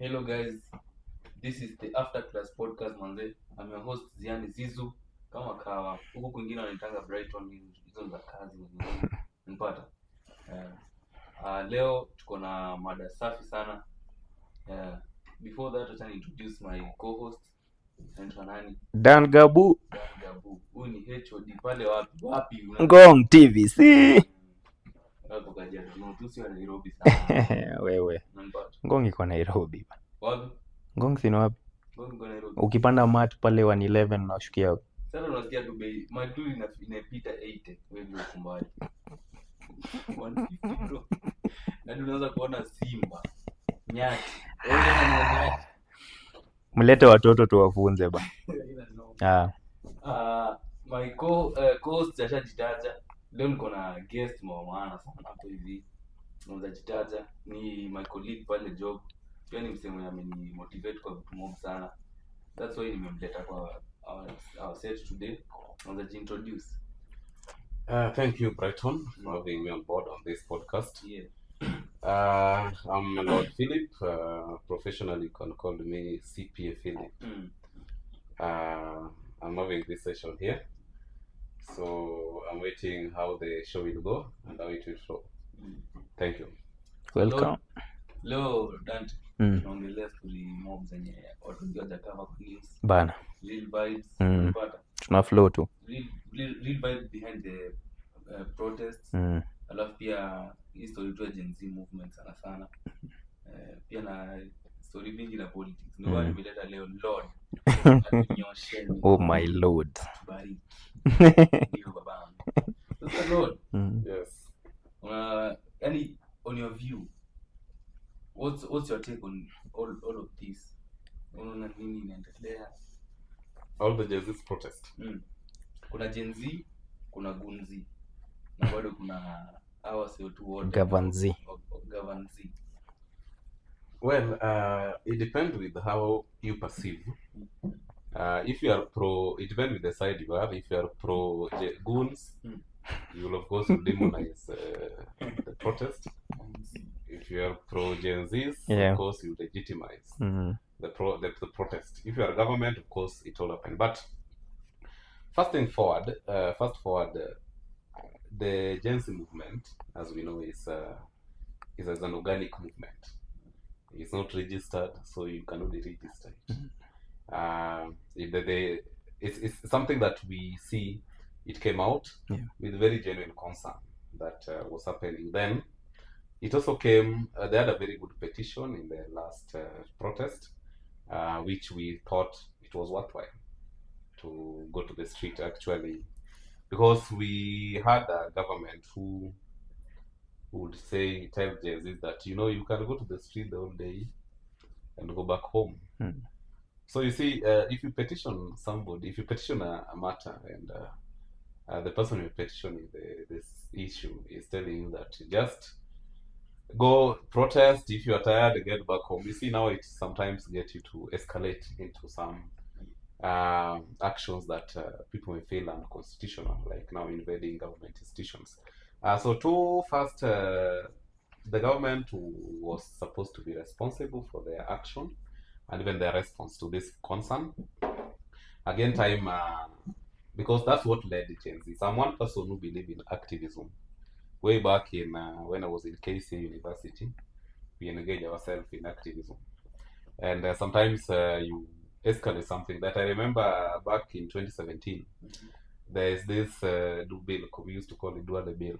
Hello guys, this is the After Class Podcast manze. I'm your host Ziani Zizuu. Kama kawa huko kwingine wanitanga Brighton, hizo za kazi unapata. Leo tuko na mada safi sana. Before that, I introduce my co-host. Anaitwa nani? Dan Gabu. Huyu ni HOD pale wapi? Ngong TVC. Hapo kaja tusi wa Nairobi sana. Wewe. Ngong iko Nairobi. Wapi? Ngong sino wapi? Ngong iko Nairobi. Ukipanda mat pale 111 unashukia wapi? Sasa unasikia tu bei matu inapita 80 wewe ndio kumbali. 150 bro. Na unaweza kuona simba, nyati. Mlete watoto tuwafunze ba. My co-host ashajitaja. Leo niko na guest maana sana hapo hivi. Unaweza jitaja ni my colleague pale job. Pia ni msemo ameni motivate kwa vitu mob sana. That's why nimemleta kwa our set today. Unaweza introduce. Thank you, Brighton, for having me on board on this podcast. Yeah. I'm Lord Philip. Professionally, you can call me CPA Philip. I'm having this session here. So I'm waiting how the show will go and how it will flow. Thank you. Welcome. Leo Dante, tunaongelea story mob zenye watu wengi hawajakava kwa news. Bana. Real vibes. Tuna flow tu. Real vibes behind the protests. Alafu pia hii story tu ya Gen Z movement sana. Pia na story mingi na politics. Ndio wale nimeleta leo Lord. Oh my lord. Bari. Ndio baba. Sasa Lord. Yes. Any on your view, what's your take on all of this? Unaona nini inaendelea? All the Gen Z protest. Kuna Gen Z, kuna Gunzi. Na bado kuna hawa sio tu wote. Gavanzi. Well, it depends with how you perceive. If you are pro, it depends with the side you are. If you are pro goons, you will of course demonize the protest. If you are pro Gen Zs, of course you legitimize the protest. If you are government, of course it all happen. But first forward, the Gen Z movement, as we know, is as an organic movement. It's not registered, so you cannot deregister it. It's something that we see. It came out with very genuine concern that was happening then. It also came, they had a very good petition in the last protest, which we thought it was worthwhile to go to the street actually, because we had a government who would tell Gen Z that, you can go to the street the whole day and go back home. So you see, if you petition somebody, if you petition a matter and the person who petitioning this issue is telling you that just go protest, if you are tired, get back home. You see, now it sometimes gets you to escalate into some actions that people may feel unconstitutional, like now invading government institutions. So first, the government was supposed to be responsible for their action and even their response to this concern. Again, because that's what led the changes. I'm one person who believe in activism. Way back in when I was in KC University, we engage ourselves in activism. And sometimes you escalate something. That I remember back in 2017, there's this bill, we used to call it Duale Bill.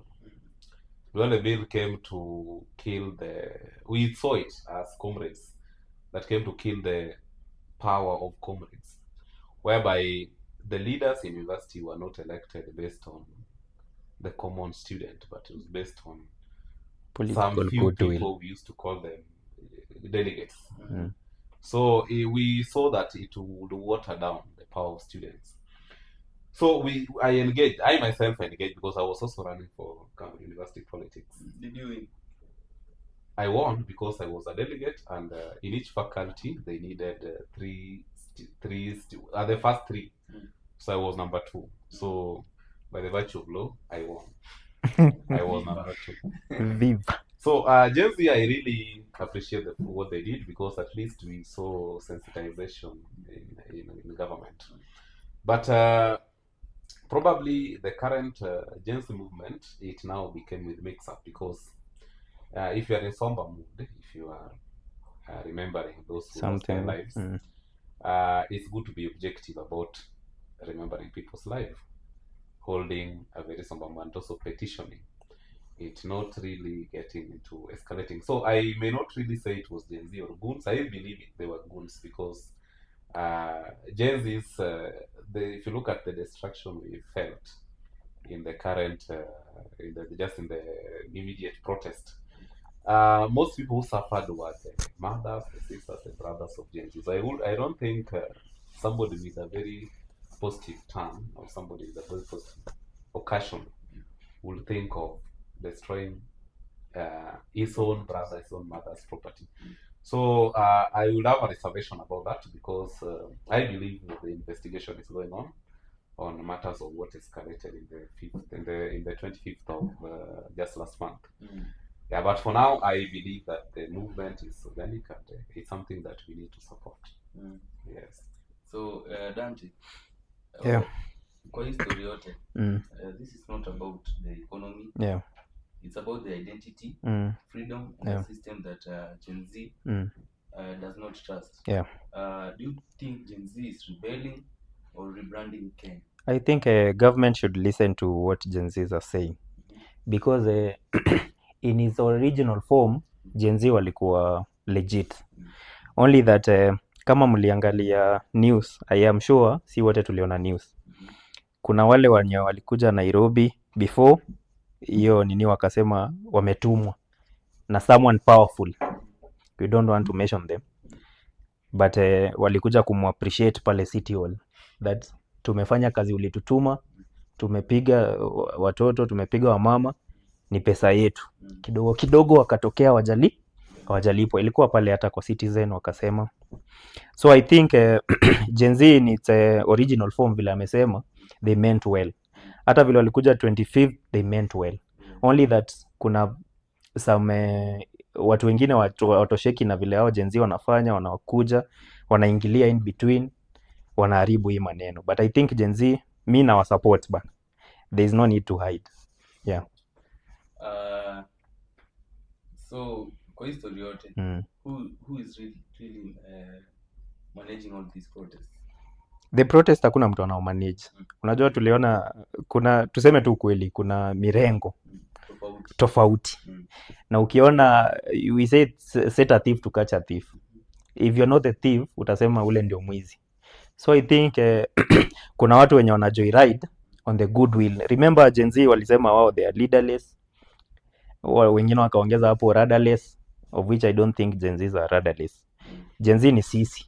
Duale Bill came to kill we saw it as comrades, that came to kill the power of comrades, whereby the leaders in university were not elected based on the common student, but it was based on some few people. We used to call them delegates. So we saw that it would water down the power of students. So I myself engaged because I was also running for university politics. Did you win? I won because I was a delegate, and in each faculty they needed the first three. So I was number 2. So by the virtue of law, I won. I was number 2. Viva. So Gen Z, I really appreciate what they did, because at least we saw sensitization in government. But probably the current Gen Z movement, it now became with mix up, because if you are in somber mood, if you are remembering those who lost their lives, it's good to be objective about remembering people's life, holding a very somber and also petitioning it, not really getting into escalating. So I may not really say it was Gen Z or goons. I believe they were goons, because Gen Z's, if you look at the destruction we felt in the current, just in the immediate protest, most people who suffered were the mothers, the sisters, the brothers of Gen Z. So I don't think somebody with a very positive turn, or somebody with a very positive occasion, will think of destroying his own brother, his own mother's property. So I will have a reservation about that, because I believe the investigation is going on matters of what escalated in the 25th of just last month. Yeah, but for now, I believe that the movement is organic, and it's something that we need to support. Yes. So Dante, Yeah. kwa hii story yote, this is not about the economy. Yeah. It's about the identity, freedom, and the system that Gen Z does not trust. Yeah. Do you think Gen Z is rebelling or rebranding Kenya? I think government should listen to what Gen Zs are saying, because in its original form Gen Z walikuwa legit, only that kama mliangalia news, I am sure si wote tuliona news. Kuna wale wenye walikuja Nairobi before hiyo nini, wakasema wametumwa na someone powerful, we don't want to mention them, but walikuja kumappreciate pale City Hall, that tumefanya kazi ulitutuma, tumepiga watoto, tumepiga wamama, ni pesa yetu. Kidogo kidogo wakatokea hawajalipwa, ilikuwa pale hata kwa Citizen wakasema. So I think Gen Z in its original form, vile amesema, they meant well. Hata vile walikuja 25th, they meant well, only that kuna some watu wengine watosheki na vile hao Gen Z wanafanya, wanakuja wanaingilia in between, wanaharibu hii maneno. But I think Gen Z, mi na support bana, there is no need to hide. Yeah. So kwa hii story yote, who is really managing all these protests? The protest hakuna mtu anao manage. Unajua tuliona kuna, tuseme tu kweli, kuna mirengo tofauti. Na ukiona, we say set a thief to catch a thief. If you're not the thief, utasema ule ndio mwizi. So I think kuna watu wenye wana joyride on the goodwill. Remember Gen Z walisema wao they are leaderless, wengine wakaongeza hapo rudderless, of which I don't think Gen Z are rudderless. Gen Z ni sisi,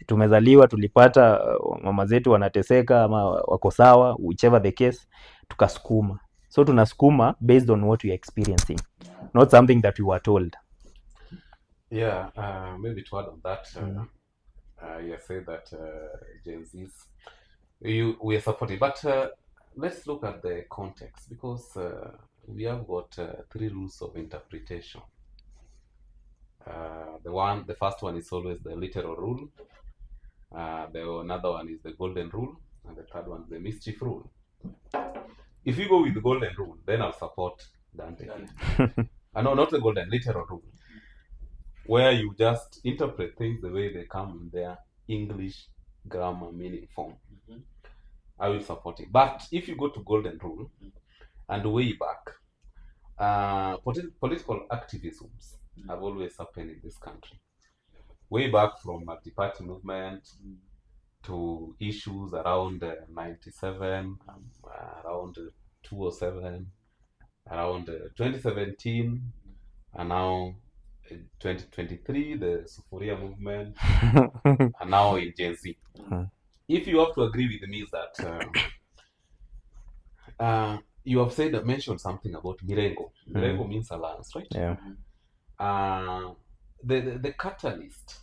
tumezaliwa, tulipata mama zetu wanateseka ama wako sawa, whichever the case, tukasukuma. So tunasukuma based on what we are experiencing, not something that we were told. Yeah, maybe to add on that, you say that Gen Z's, we are supporting, but let's look at the context, because we have got 3 rules of interpretation. The first one is always the literal rule. Another one is the golden rule, and the third one is the mischief rule. If you go with the golden rule, then I'll support Dante. No, not the golden, literal rule, where you just interpret things the way they come in their English grammar meaning form. I will support it. But if you go to golden rule, and way back, political activisms have always happened in this country. Way back from multi-party movement to issues around 97, around 207, around 2017, and now 2023, the Sufuria movement, and now in Gen Z. If you have to agree with me, is that you have mentioned something about Mirengo. Mirengo means alliance, right? Yeah. The catalyst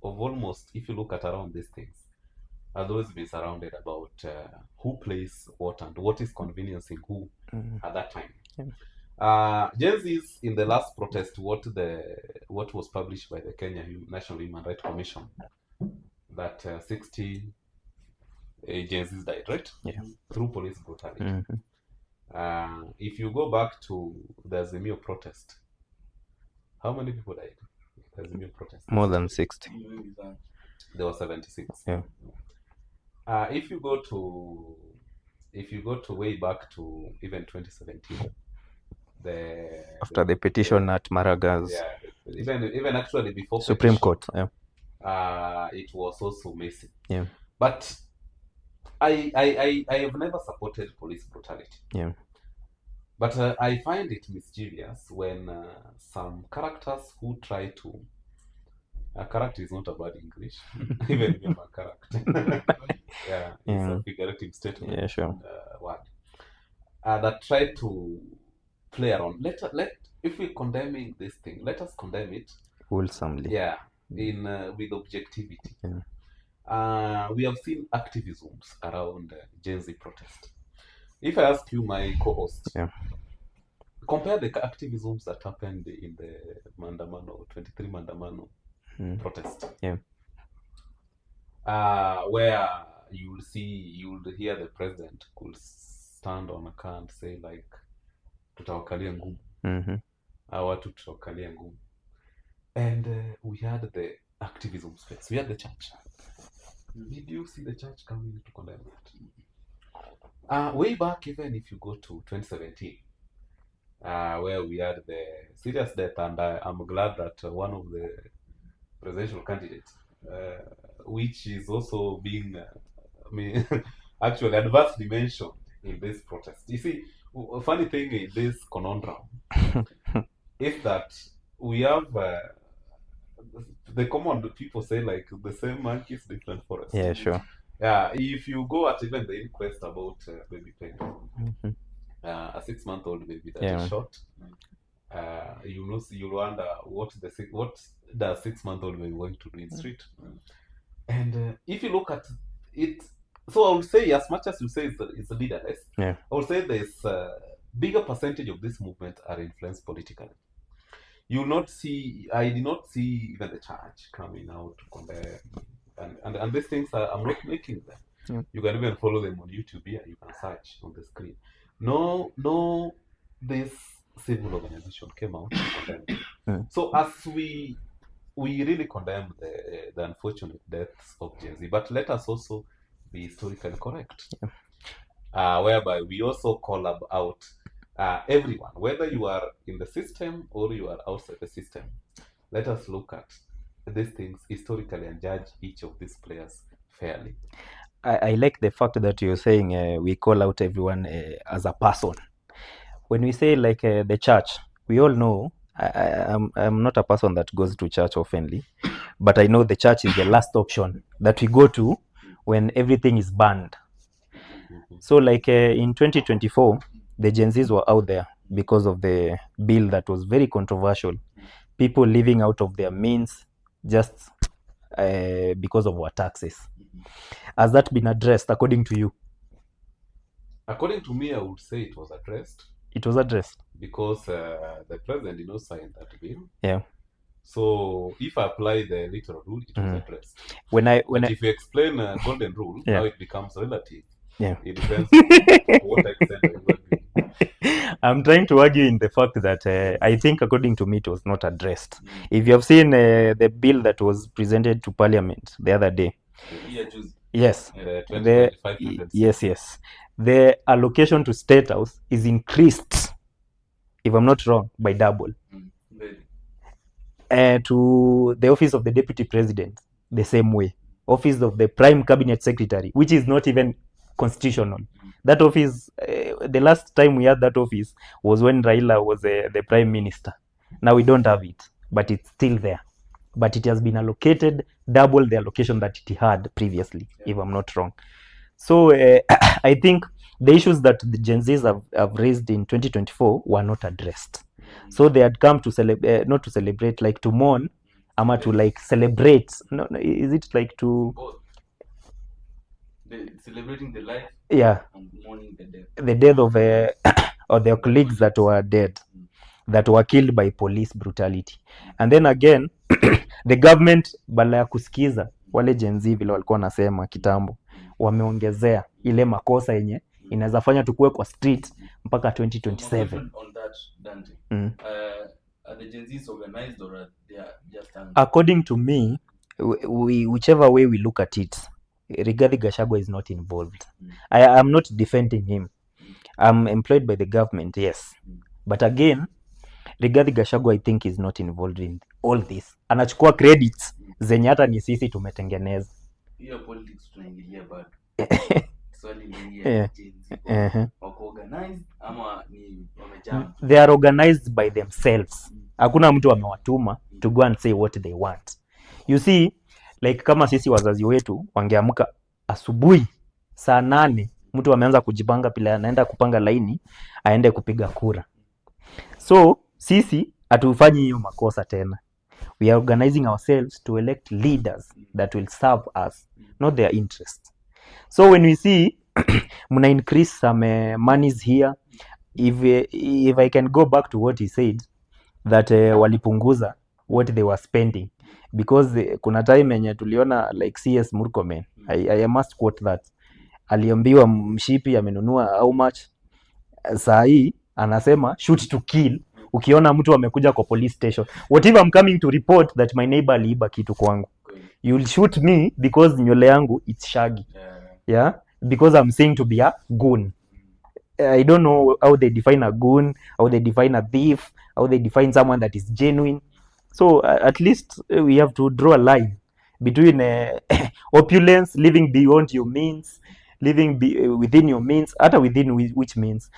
of almost, if you look at around these things, has always been surrounded about who plays what and what is conveniencing who at that time. Gen Z's in the last protest, what was published by the Kenya National Human Rights Commission, that 60 Gen Z's died, right? Yeah. Through police brutality. Mm-hmm. If you go back to the Azimio protest, how many people died? The Azimio protest. More than 60. There were 76. Yeah. If you go to way back to even 2017, after the petition at Maraga's, even actually before Supreme petition, Court, yeah. It was also messy. Yeah. But I have never supported police brutality. Yeah. But I find it mischievous when some characters who try to. A character is not a bad English. Even if a character. Yeah, it's a figurative statement. Yeah, sure. Word. That try to play around. If we're condemning this thing, let us condemn it wholesomely. Yeah, with objectivity. Yeah. We have seen activisms around Gen Z protest. If I ask you, my co-host, compare the activisms that happened in the Mandamano 23 Mandamano protest. Yeah. Where you'll hear the president could stand on a car and say like, tutawakalia ngumu. Watu tutawakalia ngumu. And we had the activism space. We had the church. Did you see the church coming to condemn that? Way back, even if you go to 2017, where we had the serious death, and I'm glad that one of the presidential candidates, which is also being actually adversely mentioned in this protest. You see, a funny thing in this conundrum is that we have the common people say like the same monkeys, different forests. Yeah, sure. Yeah, if you go at even the inquest about baby Penny, a 6-month-old baby that is shot, you'll wonder what the 6-month-old baby going to do in the street. And if you look at it, so I would say, as much as you say it's leaderless, I would say there's a bigger percentage of this movement are influenced politically. You will not see, I did not see even the church coming out to condemn. And these things I'm not making them. You can even follow them on YouTube here. You can search on the screen. No, this civil organization came out to condemn. So as we really condemn the unfortunate deaths of Gen Z, but let us also be historically correct. Whereby we also call out everyone, whether you are in the system or you are outside the system. Let us look at these things historically and judge each of these players fairly. I like the fact that you're saying we call out everyone as a person. When we say like the church, we all know I'm not a person that goes to church oftenly, but I know the church is the last option that we go to when everything is banned. So like in 2024, the Gen Zs were out there because of the bill that was very controversial. People living out of their means just because of our taxes. Has that been addressed according to you? According to me, I would say it was addressed. It was addressed because the president did not sign that bill. Yeah. So if I apply the literal rule, it was addressed. If you explain golden rule, now it becomes relative. Yeah. It depends on what extent you will be. I'm trying to argue in the fact that I think, according to me, it was not addressed. If you have seen the bill that was presented to Parliament the other day, yes, yes, the allocation to State House is increased, if I'm not wrong, by double. To the office of the Deputy President, the same way. Office of the Prime Cabinet Secretary, which is not even constitutional. That office, the last time we had that office was when Raila was the Prime Minister. Now we don't have it, but it's still there. But it has been allocated double the allocation that it had previously, if I'm not wrong. So I think the issues that the Gen Zs have raised in 2024 were not addressed. So they had come to celebrate, not to celebrate, like to mourn, ama to like celebrate. No, is it like to... Celebrating the life, yeah, and mourning the death. The death or their colleagues that were dead, that were killed by police brutality. And then again the government badala ya kusikiza wale Gen Z vile walikuwa nasema kitambo, wameongezea ile makosa yenye inaweza fanya tukue kwa street mpaka 2027. On that, Dante, are the Gen Zs organized or are they just angry? According to me, whichever way we look at it, Rigathi Gachagua is not involved. I am not defending him. I'm employed by the government, yes. But again, Rigathi Gachagua I think is not involved in all this. Anachukua credits zenye hata ni sisi tumetengeneza. Hiyo politics tunaingilia bado. Swali ni Yeah. Gen Z wako organized ama ni wamejam? They are organized by themselves. Hakuna mtu amewatuma to go and say what they want. You see, like kama sisi wazazi wetu wangeamka asubuhi saa 8, mtu ameanza kujipanga pila anaenda kupanga laini aende kupiga kura. So sisi hatufanyi hiyo makosa tena. We are organizing ourselves to elect leaders that will serve us, not their interests. So when we see muna increase some monies here, if I can go back to what he said, that walipunguza what they were spending, because kuna time yenye tuliona like CS Murkomen, I must quote that, aliambiwa mshipi amenunua how much, saa hii anasema shoot to kill. Ukiona mtu amekuja kwa police station, whatever I'm coming to report that my neighbor aliiba kitu kwangu, you will shoot me because nywele yangu it's shaggy. Yeah, because I'm saying to be a goon. I don't know how they define a goon, how they define a thief, how they define someone that is genuine. So at least we have to draw a line between opulence, living beyond your means, living within your means, hata within which means.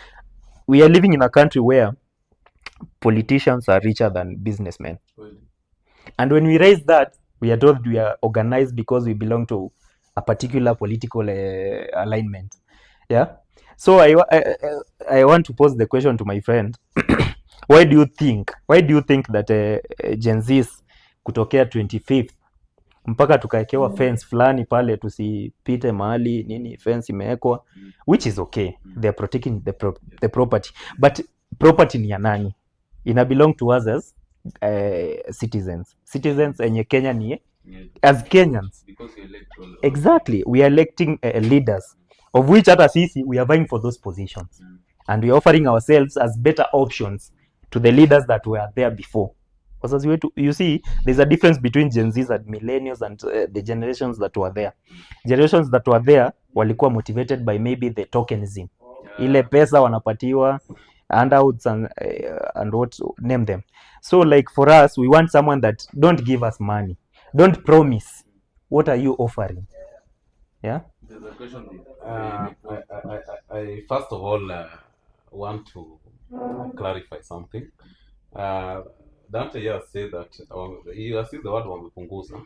We are living in a country where politicians are richer than businessmen. And when we raise that, we are told we are organized because we belong to a particular political alignment. Yeah. So I want to pose the question to my friend. Why do you think that Gen Zs kutokea 25th mpaka tukaekewa fence fulani pale tusipite mahali nini, fence imewekwa, which is okay, they are protecting the property, but property ni ya nani? Ina belong to us as citizens enye Kenya ni as Kenyans, because electoral. Exactly, we are electing leaders of which hata sisi we are vying for those positions, and we are offering ourselves as better options to the leaders that were there before. Because you see, there's a difference between Gen Zs and millennials and the generations that were there. Generations that were there walikuwa motivated by maybe the tokenism, ile pesa wanapatiwa, handouts and what, name them. So like for us, we want someone that don't give us money, don't promise. What are you offering? Yeah. There's a question. I first of all want to clarify something. Dante here said that he has used the word wamepunguza,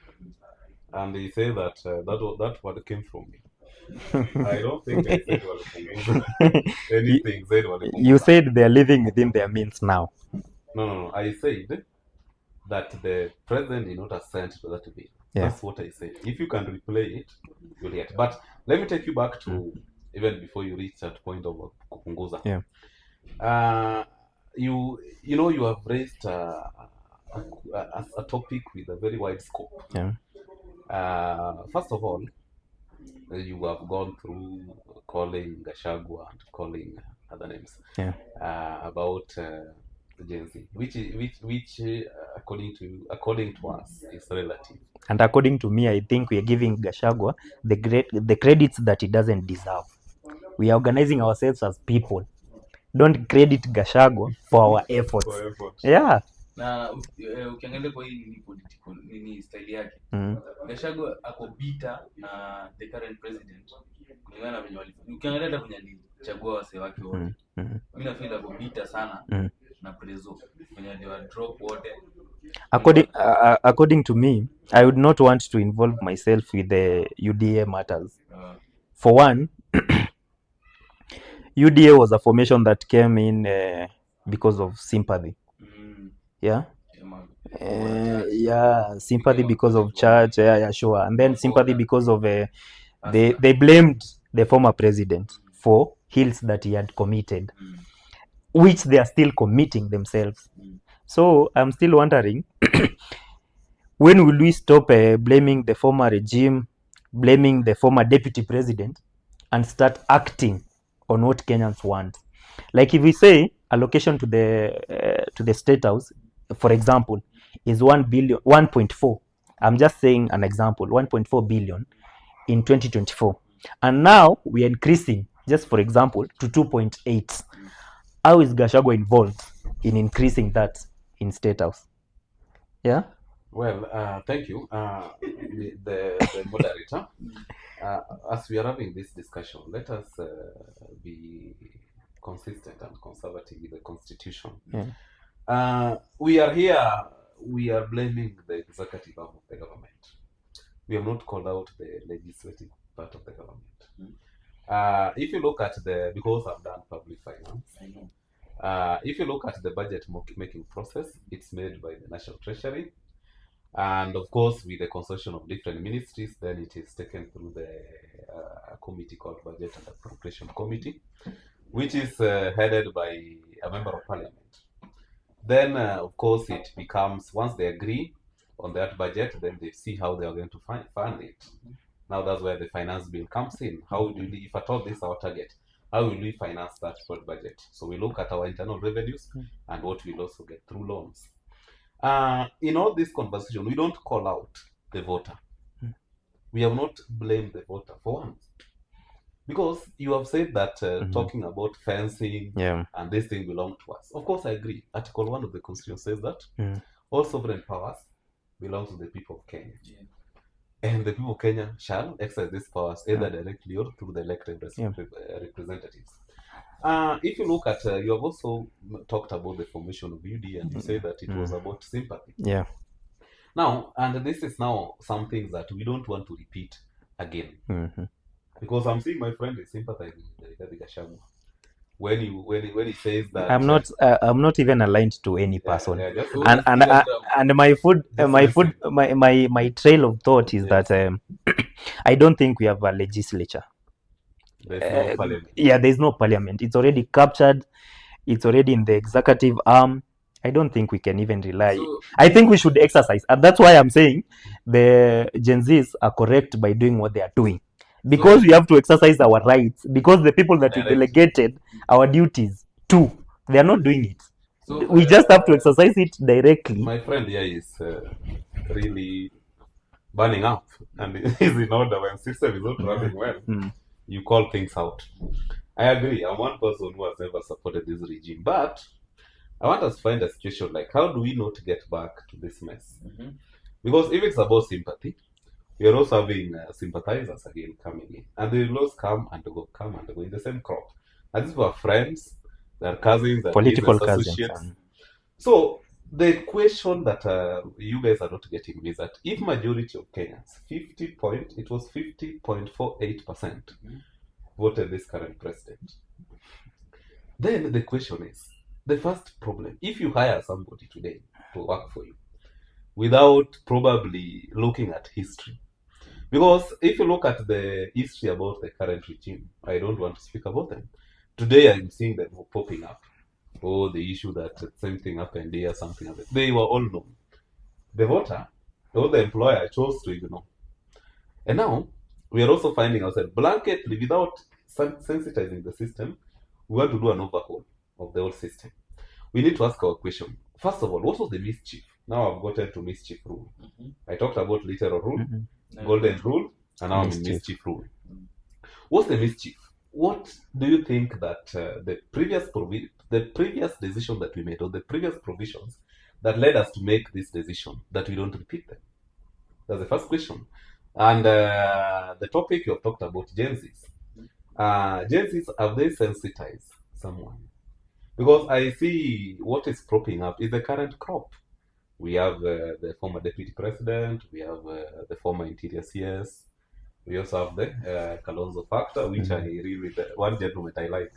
and he said that that word came from me. I don't think I said wamepunguza anything. Said wamepunguza. You said they are living within their means now. No. I said that the president did not assent to that bill. Yeah. That's what I said. If you can replay it, you'll get. But let me take you back to even before you reach that point of kupunguza. Yeah. You know you have raised a topic with a very wide scope. Yeah. First of all, you have gone through calling Gachagua and calling other names. Yeah. About the Gen Z, which according to us is relative. And according to me, I think we are giving Gachagua the credits that he doesn't deserve. We are organizing ourselves as people. Don't credit Gachagua for our efforts. Yeah. Na ukiangalia kwa hii ni political nini style yake. Gachagua ako bita na the current president. Kulingana na venye ukiangalia hata kwenye alichagua wase wake wote. Mimi na feel ako bita sana na prezo. Kwenye they were drop wote. According to me, I would not want to involve myself with the UDA matters. For one, UDA was a formation that came in because of sympathy. Yeah. Sympathy because of church. Yeah, sure. And then sympathy because of they blamed the former president for ills that he had committed. which they are still committing themselves. So I'm still wondering, when will we stop blaming the former regime, blaming the former deputy president, and start acting on what Kenyans want? Like if we say allocation to the state house, for example, is 1.4. I'm just saying an example, 1.4 billion in 2024, and now we are increasing, just for example, to 2.8. How is Gachagua involved in increasing that in state house? Yeah. Well, thank you, the moderator. As we are having this discussion, let us be consistent and conservative with the constitution. Yeah. We are here, we are blaming the executive arm of the government. We have not called out the legislative part of the government. If you look at because I've done public finance, if you look at the budget making process, it's made by the National Treasury. And of course, with the consortium of different ministries, then it is taken through the committee called Budget and Appropriation Committee, which is headed by a member of parliament. Then, of course, it becomes, once they agree on that budget, then they see how they are going to fund it. Now that's where the finance bill comes in. How will we, if at all this is our target, how will we finance that budget? So we look at our internal revenues and what we'll also get through loans. In all this conversation, we don't call out the voter. We have not blamed the voter for once. Because you have said that talking about fencing and this thing belong to us. Of course, I agree. Article 1 of the Constitution says that all sovereign powers belong to the people of Kenya. And the people of Kenya shall exercise these powers either directly or through the elected representatives. If you look at, you have also talked about the formation of UD, and you say that it was about sympathy. Yeah. Now, and this is now something that we don't want to repeat again, because I'm seeing my friend is sympathizing with Gachagua when he says that I'm not even aligned to any person. Yeah, and my trail of thought is that I don't think we have a legislature. There's no parliament. Yeah, there's no parliament. It's already captured. It's already in the executive arm. I don't think we can even rely. I think we should exercise. And that's why I'm saying the Gen Zs are correct by doing what they are doing. Because we have to exercise our rights. Because the people that we delegated our duties to, they are not doing it. So, we just have to exercise it directly. My friend here is really burning up. And is in order when system is not running well. You call things out. I agree. I'm one person who has never supported this regime. But I want us to find a situation like, how do we not get back to this mess? Because if it's about sympathy, we are also having sympathizers again coming in. And they will also come and go in the same crop. And these were friends, their cousins, their political associates. Cousins. So the question that you guys are not getting is that if majority of Kenyans, 50.48% voted this current president, then the question is, the first problem, if you hire somebody today to work for you without probably looking at history, because if you look at the history about the current regime, I don't want to speak about them. Today I'm seeing them popping up. Oh, the issue that same thing happened here, something happened. They were all known. The voter or the employer chose to ignore. And now we are also finding ourselves blanketly, without sensitizing the system, we want to do an overhaul of the whole system. We need to ask our question. First of all, what was the mischief? Now I've gotten to mischief rule. I talked about literal rule, golden rule, and now I'm in mischief rule. What's the mischief? What do you think that the previous decision that we made, or the previous provisions that led us to make this decision, that we don't repeat them? That's the first question. And the topic you have talked about, Gen Zs. Gen Zs, have they sensitized someone? Because I see what is propping up is the current crop. We have the former deputy president, we have the former interior CS, we also have the Kalonzo factor, which I really, one gentleman I like.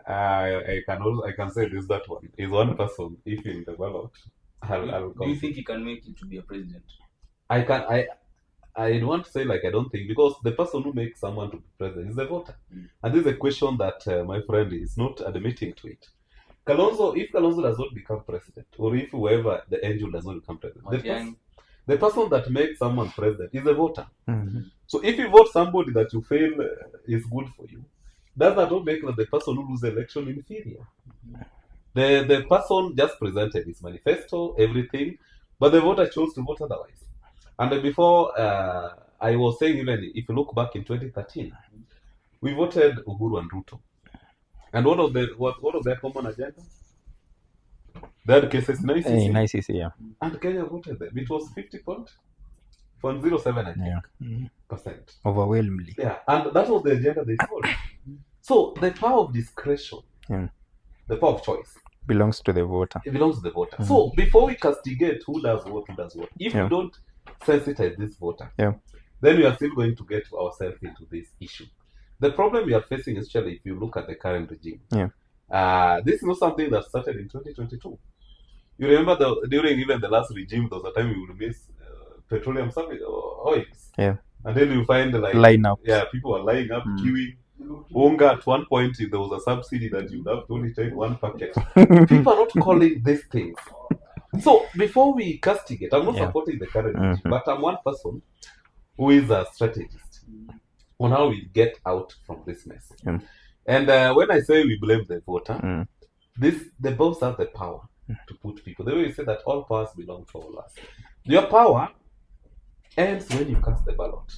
I can say this, that one is one person. If in the ballot, do you think he can make it to be a president? I don't want to say like I don't think, because the person who makes someone to be president is the voter. And this is a question that my friend is not admitting to it. Kalonzo, if Kalonzo does not become president, or if whoever the angel does not become president, the person that makes someone president is a voter. So if you vote somebody that you feel is good for you, does that not make the person who loses the election inferior? The person just presented his manifesto, everything, but the voter chose to vote otherwise. And before, I was saying, even if you look back in 2013, we voted Uhuru and Ruto. And what was their common agenda? They had cases in ICC. In ICC, yeah. And Kenya voted them. It was 50.07, I think, percent. Overwhelmingly. Yeah, and that was the agenda they followed. So the power of discretion, the power of choice, belongs to the voter. It belongs to the voter. So before we castigate who does what, if we don't sensitize this voter, then we are still going to get ourselves into this issue. The problem we are facing, especially if you look at the current regime, this is not something that started in 2022. You remember during even the last regime, there was a time we would miss petroleum oils. Yeah. And then you find lineups. Yeah, people are lining up, queuing. Unga, at one point, there was a subsidy that you have to only take one packet. People are not calling these things. So before we castigate, I'm not supporting the current regime, but I'm one person who is a strategist on how we get out from this mess. And when I say we blame the voter, the boss have the power to put people. The way you say that all powers belong to all us. Your power ends when you cast the ballot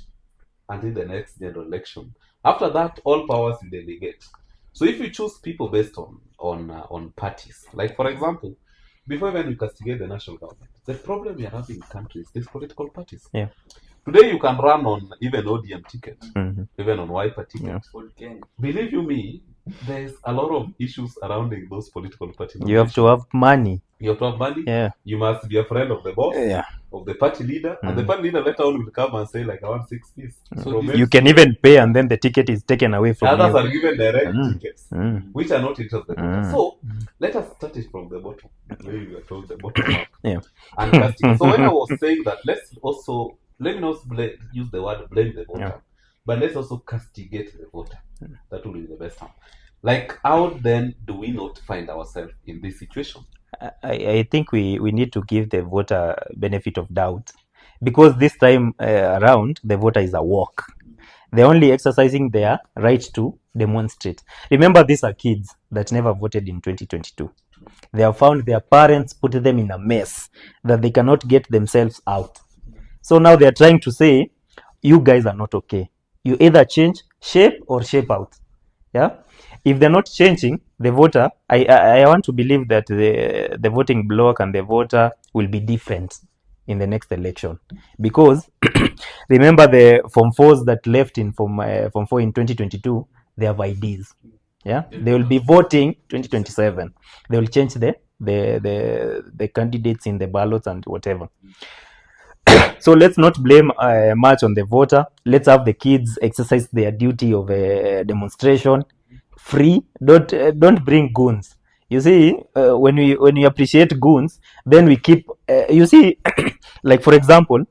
until the next general election. After that, all powers you delegate. So if you choose people based on parties, like for example, before even you castigate the national government, the problem we are having in countries is political parties. Yeah. Today you can run on even ODM ticket, even on Wiper ticket. Believe you me, there's a lot of issues surrounding those political parties. You have to have money. You have to have money. Yeah. You must be a friend of the boss, of the party leader, and the party leader later on will come and say like I want 6 piece. So you can even pay, and then the ticket is taken away from others you. are given direct tickets, which are not interested. So let us start it from the bottom. Maybe we are told the bottom up. And casting. So when I was saying that, let me not use the word blame the voter, but let's also castigate the voter. That will be the best time. Like, how then do we not find ourselves in this situation? I think we need to give the voter benefit of doubt, because this time around the voter is awoke. They're only exercising their right to demonstrate. Remember, these are kids that never voted in 2022. They have found their parents put them in a mess that they cannot get themselves out. So now they are trying to say, you guys are not okay. You either change shape or shape out. Yeah. If they're not changing, the voter, I want to believe that the voting bloc and the voter will be different in the next election, because remember the Form 4s that left in Form 4 in 2022, they have IDs. Yeah, they will be voting 2027. They will change the candidates in the ballots and whatever. So let's not blame much on the voter. Let's have the kids exercise their duty of demonstration free. Don't bring goons. You see, when we appreciate goons, then we keep. You see, like for example,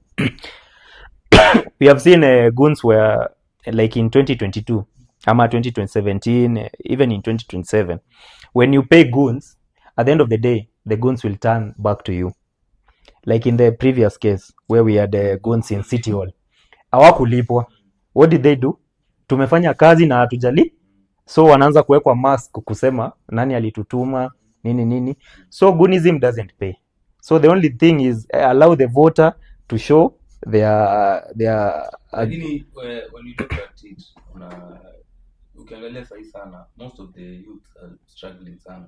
we have seen goons where, like in 2022, 2017, even in 2027, when you pay goons, at the end of the day, the goons will turn back to you. Like in the previous case where we had goons in City Hall, hawakulipwa. What did they do? Tumefanya kazi na hatujali, so wanaanza kuwekwa mask kusema nani alitutuma nini. So goonism doesn't pay. So the only thing is allow the voter to show their when you look at it, ukiangalia sahi sana, most of the youth are struggling sana.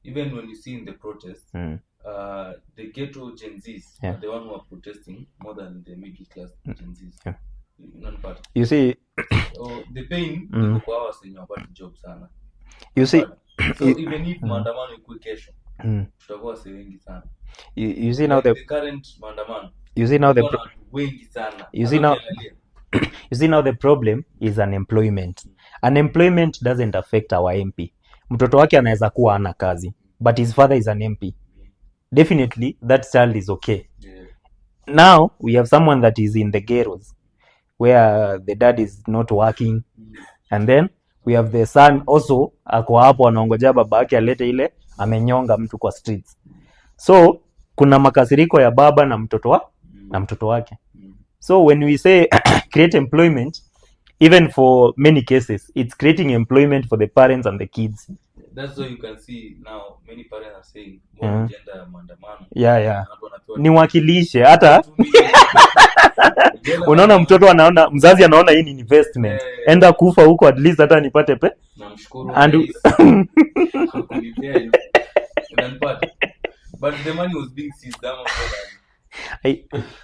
Even when you see in the protests, the ghetto Gen Zs are the one who are protesting more than the middle class Gen Zs. You see, the pain kwa hawa wenye wapata job sana. You see, so even if maandamano ikuwe kesho, tutakuwa si wengi sana. You see now the current maandamano. You see now wengi sana. You see now the problem is unemployment. Unemployment doesn't affect our MP. Mtoto wake anaweza kuwa hana kazi, but his father is an MP. Definitely that child is okay. Now we have someone that is in the ghettos where the dad is not working, and then we have the son also ako hapo anaongojea baba yake alete ile amenyonga mtu kwa streets. So kuna makasiriko ya baba na mtoto wake. So when we say create employment, even for many cases it's creating employment for the parents and the kids. That's why you can see now many parents are saying gender maandamano. Yeah. Niwakilishe hata unaona mtoto anaona, mzazi anaona hii ni investment. Enda kufa huko at least hata nipate namshukuru and but the money was being seized down.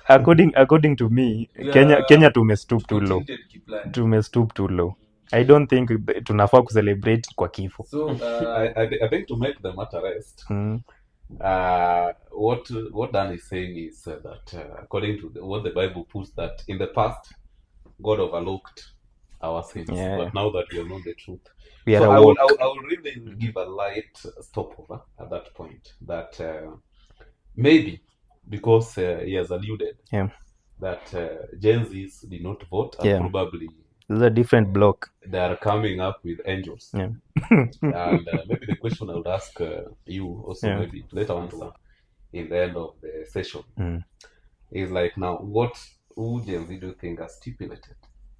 According to me, Kenya tumestoop too low. I don't think tunafaa kucelebrate kwa kifo. So I think to make the matter rest, what Dan is saying is that according to what the Bible puts, that in the past God overlooked our sins, but now that we have known the truth, I will really give a light stopover at that point, that maybe because he has alluded that Gen Zs did not vote, and probably there's a different block. They are coming up with angels. And maybe the question I would ask you also, maybe later on in the end of the session, is like, now, what Gen Z do you think are stipulated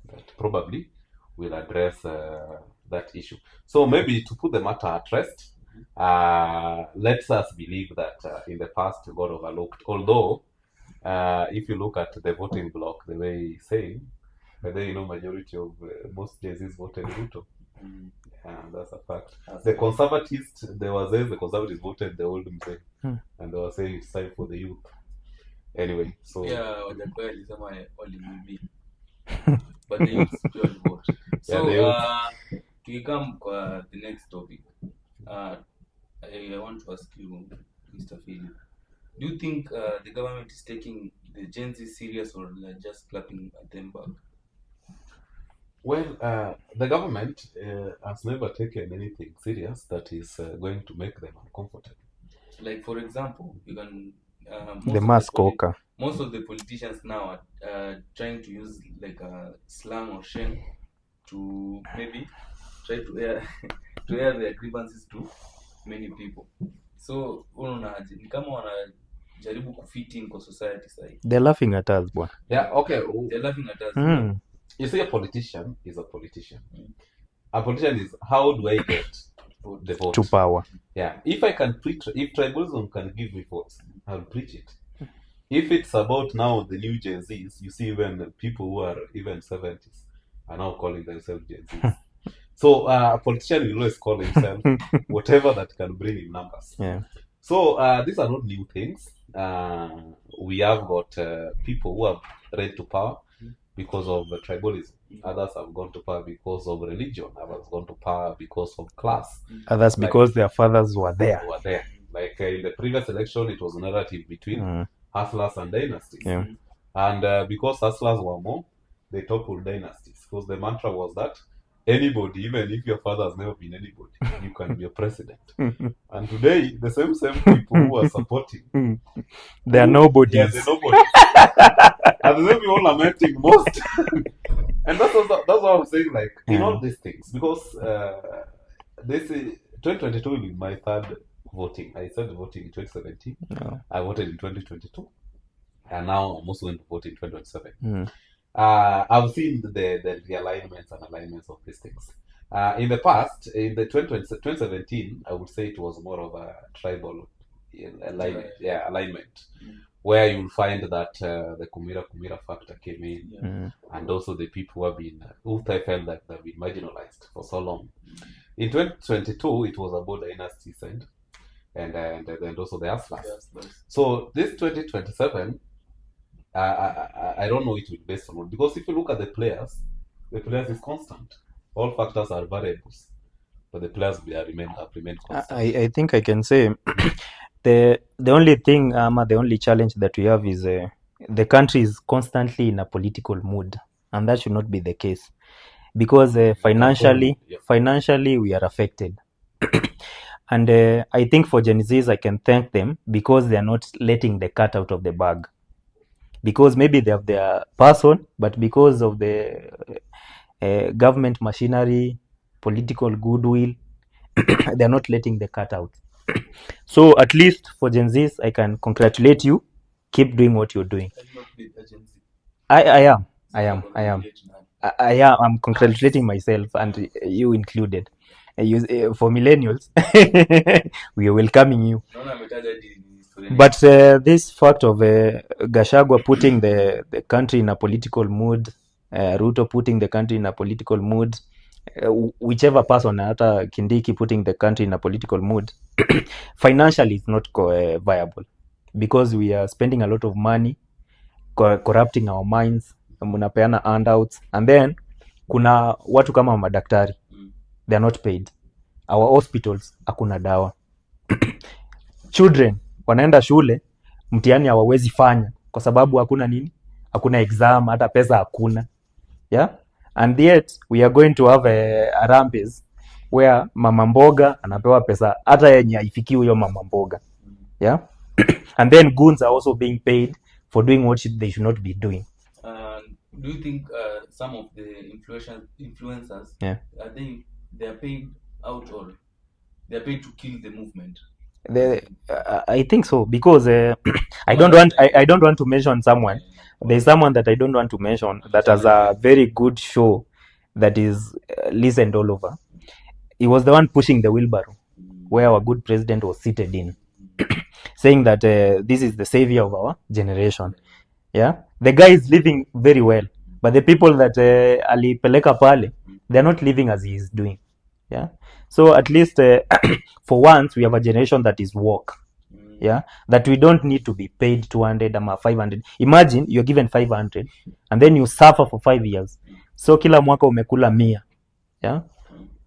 that probably will address that issue? So maybe to put the matter at rest, let us believe that in the past God overlooked, although if you look at the voting block, the way he's saying, but then majority of most Gen Zs voted Ruto. And that's a fact. The conservatives, the conservatives voted the old Mzee, and they were saying it's time for the youth. Anyway, so but the youth still vote. So we come to the next topic. I want to ask you, Mr. Philip, do you think the government is taking the Gen Z serious, or just clapping at them back? Well, the government has never taken anything serious that is going to make them uncomfortable. Like, for example, you can the mask coker. Most of the politicians now are trying to use like a slang or shame to maybe try to air their grievances to many people. So ni kama wanajaribu kufit in kwa society side. They're laughing at us, bwana. Yeah, okay. They're laughing at us. You see, a politician is a politician. A politician is, how do I get the vote? To power. Yeah. If I can preach, if tribalism can give me votes, I'll preach it. If it's about now the new Gen Zs, you see even people who are even 70s are now calling themselves Gen Zs. So a politician will always call himself whatever that can bring him numbers. Yeah. So these are not new things. We have got people who have led to power because of tribalism. Others have gone to power because of religion. Others gone to power because of class. Others because their fathers were there. Like in the previous election, it was a narrative between hustlers and dynasties. Yeah. And because hustlers were more, they toppled dynasties. Because the mantra was that anybody, even if your father has never been anybody, you can be a president. And today, the same people who are supporting, they are nobodies. Yeah, they're nobodies. And the same people lamenting most. And that's what I'm saying, like, in all these things. Because this 2022 will be my third voting. I started voting in 2017. No. I voted in 2022. And now I'm also going to vote in 2027. I've seen the realignments and alignments of these things. In the past, in the 2017, I would say it was more of a tribal alignment, where you'll find that the Kumira factor came in, and also the people who have been, who I felt that they've been marginalized for so long. In 2022, it was about dynasties and also the hustlers. So this 2027, I don't know it will be based on what, because if you look at the players is constant. All factors are variables, but the players have remained constant. I think I can say the only thing, the only challenge that we have is the country is constantly in a political mood, and that should not be the case, because financially we are affected. And I think for Gen Zs, I can thank them because they are not letting the cat out of the bag. Because maybe they have their person, but because of the government machinery, political goodwill, they are not letting the cat out. So at least for Gen Zs, I can congratulate you. Keep doing what you're doing. I'm not with agency. I am. Congratulate, man. I'm congratulating myself and you included. For millennials, we are welcoming you. Naona ametaja hadi historia. But this fact of Gachagua putting the country in a political mood, Ruto putting the country in a political mood, whichever person, hata Kindiki putting the country in a political mood, financially it's not viable because we are spending a lot of money corrupting our minds, mnapeana handouts, and then kuna watu kama madaktari, they are not paid. Our hospitals hakuna dawa. Children wanaenda shule, mtihani hawawezi fanya kwa sababu hakuna nini, hakuna exam, hata pesa hakuna. Yeah, and yet we are going to have a rampage where mama mboga anapewa pesa hata yenye haifiki huyo mama mboga. Yeah. And then goons are also being paid for doing what they should not be doing. Do you think some of the influencers, Yeah, they are paid out or they are paid to kill the movement? I think so because I don't want to mention someone. There's someone that I don't want to mention that has a very good show that is listened all over. He was the one pushing the wheelbarrow where our good president was seated in, saying that this is the savior of our generation. Yeah, the guy is living very well, but the people that alipeleka pale, they're not living as he is doing. Yeah, so at least for once we have a generation that is woke. Yeah, that we don't need to be paid 200 or 500. Imagine you're given 500 and then you suffer for 5 years, so kila mwaka umekula 100. Yeah,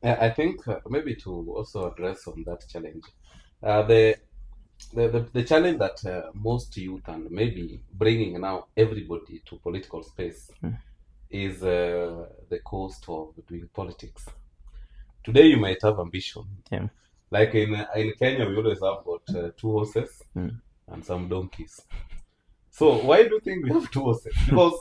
I think maybe to also address on that challenge, the challenge that most youth and maybe bringing now everybody to political space is the cost of doing politics. Today you might have ambition. Yeah. Like in Kenya, we always have got 2 horses and some donkeys. So why do you think we have 2 horses? Because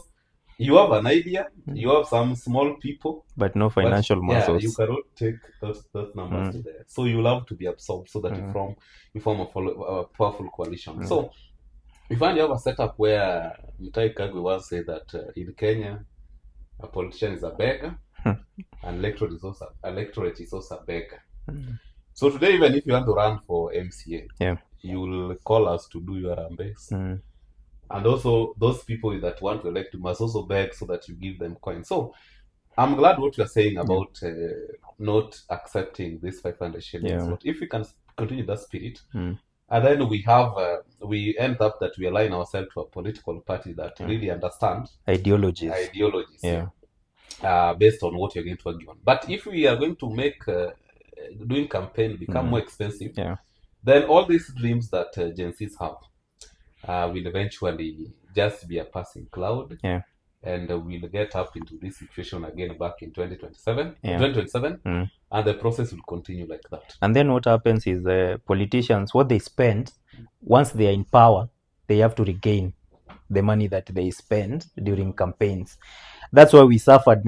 you have an idea, you have some small people, but no financial muscles. Yeah, you cannot take those numbers to there. So you'll have to be absorbed so that you form a powerful coalition. So we find you have a setup where Mutahi Kagwe once said that in Kenya, a politician is a beggar, and electorate is also a beggar. So today, even if you want to run for MCA, you will call us to do your base. And also, those people that want to elect you must also beg so that you give them coins. So, I'm glad what you are saying about not accepting this 500 shillings. But if we can continue that spirit, and then we end up that we align ourselves to a political party that really understands ideologies. Based on what you're going to argue on. But if we are going to make doing campaign become more expensive, then all these dreams that Gen Zs have will eventually just be a passing cloud, and we'll get up into this situation again back in 2027, and the process will continue like that. And then what happens is politicians, what they spend, once they are in power, they have to regain the money that they spend during campaigns. That's why we suffered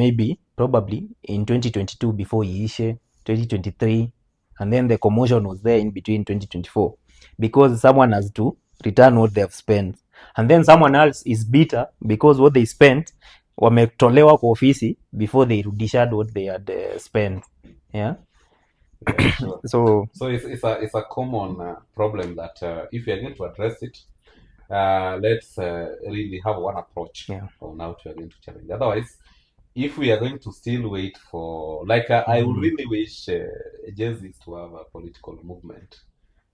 probably in 2022 before Iishe, 2023, and then the commotion was there in between 2024 because someone has to return what they have spent, and then someone else is bitter because what they spent wametolewa kwa ofisi before they rudished what they had spent. Sure. So it's a common problem that if you are going to address it, let's really have one approach on how to are going to challenge. Otherwise, if we are going to still wait for, I would really wish Gen Z to have a political movement.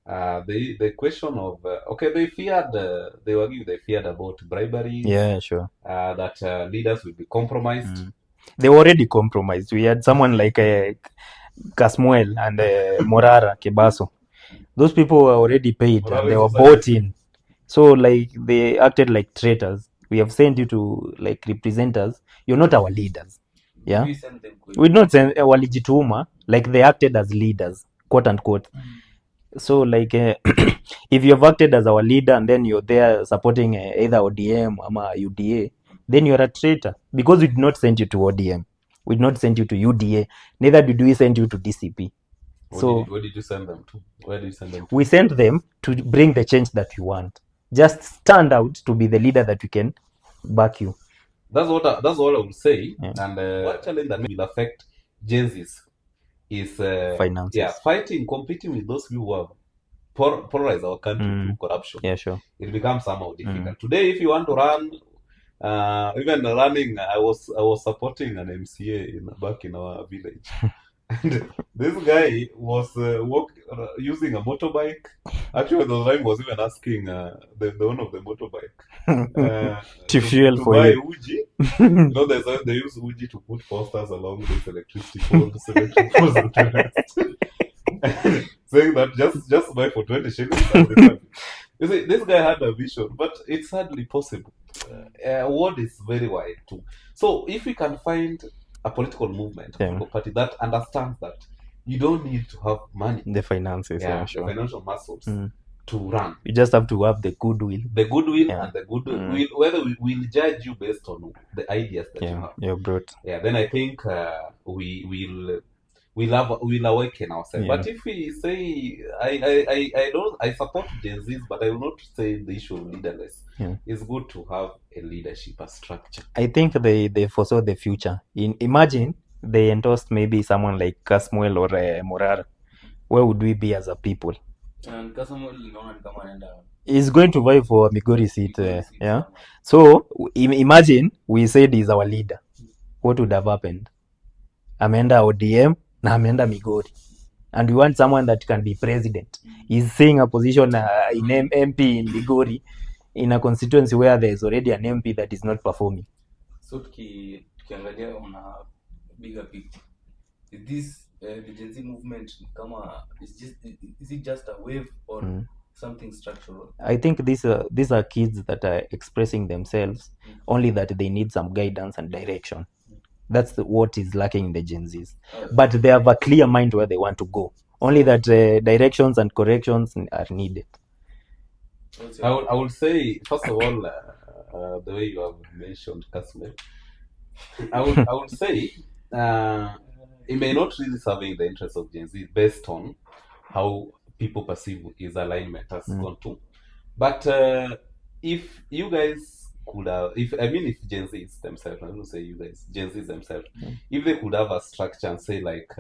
The question of they feared about bribery. Yeah, sure. That leaders will be compromised. They were already compromised. We had someone like Kasmuel and Morara Kebaso. Those people were already paid and they were bought in. So they acted like traitors. We have sent you to represent us. You're not our leaders. Yeah, we not send walijituma, they acted as leaders, quote unquote. So if you have acted as our leader and then you're there supporting either ODM or UDA, then you're a traitor because we did not send you to ODM, we did not send you to UDA, neither did we send you to DCP. Where did you send them to? Where did you send them to? We sent them to bring the change that you want. Just stand out to be the leader that we can back you. That's what I would say. Yeah. And one challenge that will affect Gen Z's is Finances. competing with those who have polarized our country through corruption. Yeah, sure. It becomes somehow difficult. Today, if you want to run, even running, I was supporting an MCA back in our village. And this guy was using a motorbike. Actually, the time was even asking the owner of the motorbike to fuel to for buy you. Uji. You know, they use Uji to put posters along these electricity poles, electric poles, and the rest. Saying that just buy for 20 shillings. You see, this guy had a vision, but it's hardly possible. World is very wide too. So if we can find a political movement, a political party that understands that you don't need to have money, The finances, the sure. financial muscles to run. You just have to have the goodwill. And the goodwill, whether we will judge you based on the ideas that you have. You're brought. Then I think we'll awaken ourselves. But if we say I support Gen Zs, but I will not say the issue of leaderless. It's good to have a leadership, a structure. I think they foresaw the future. Imagine they endorsed maybe someone like Kasmuel or Morar. Where would we be as a people? And Kasmuel kama anaenda is going to vie for Migori seat. So imagine we said he's our leader. What would have happened? Ameenda ODM na ameenda Migori. And we want someone that can be president. He's saying a position in MP in Migori in a constituency where there is already an MP that is not performing. So tukiangalia on a bigger picture, is this the Gen Z movement is it just a wave or something structural? I think these are kids that are expressing themselves, only that they need some guidance and direction. That's what is lacking in the Gen Zs. But they have a clear mind where they want to go. Only that directions and corrections are needed. I would say, first of all, the way you have mentioned Kasmel, I would say it may not really serving the interests of Gen Z based on how people perceive his alignment has gone to. But if you guys could have, if Gen Zs themselves, I don't say you guys, Gen Zs themselves, if they could have a structure and say like,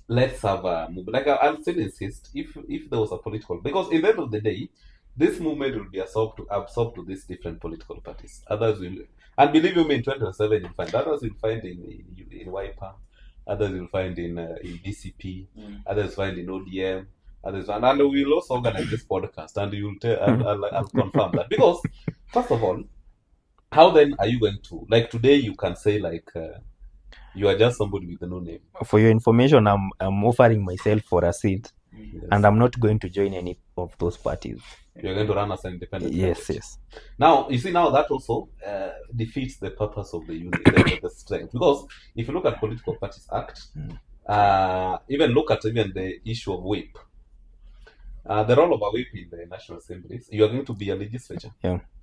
let's have a movement. Like I'll still insist, if there was a political, because in the end of the day, this movement will be absorbed to these different political parties. Others will, and believe me, in 2007 you'll find others will find in Wiper, others will find in DCP, others find in ODM, others, and we'll also organize this podcast, and you'll tell, I'll confirm that. Because first of all, how then are you going to, like today you can say like you are just somebody with no name. For your information, I'm offering myself for a seat, and I'm not going to join any of those parties. You're going to run as an independent. Yes. Now you see, now that also defeats the purpose of the unit, the strength. Because if you look at Political Parties Act, even look at the issue of whip. The role of a whip in the National Assemblies, you are going to be a legislature,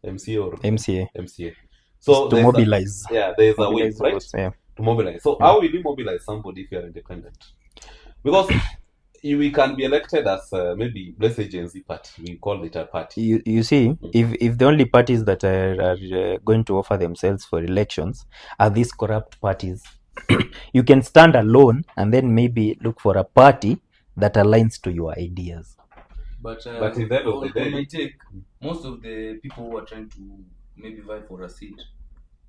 MCA. So to mobilize. There is a whip, right? To mobilize. So how will you mobilize somebody if you are independent? Because we can be elected as maybe, let's say, Gen Z party. We call it a party. You see, if the only parties that are going to offer themselves for elections are these corrupt parties, you can stand alone and then maybe look for a party that aligns to your ideas. But in the end of the day, most of the people who are trying to maybe vie for a seat,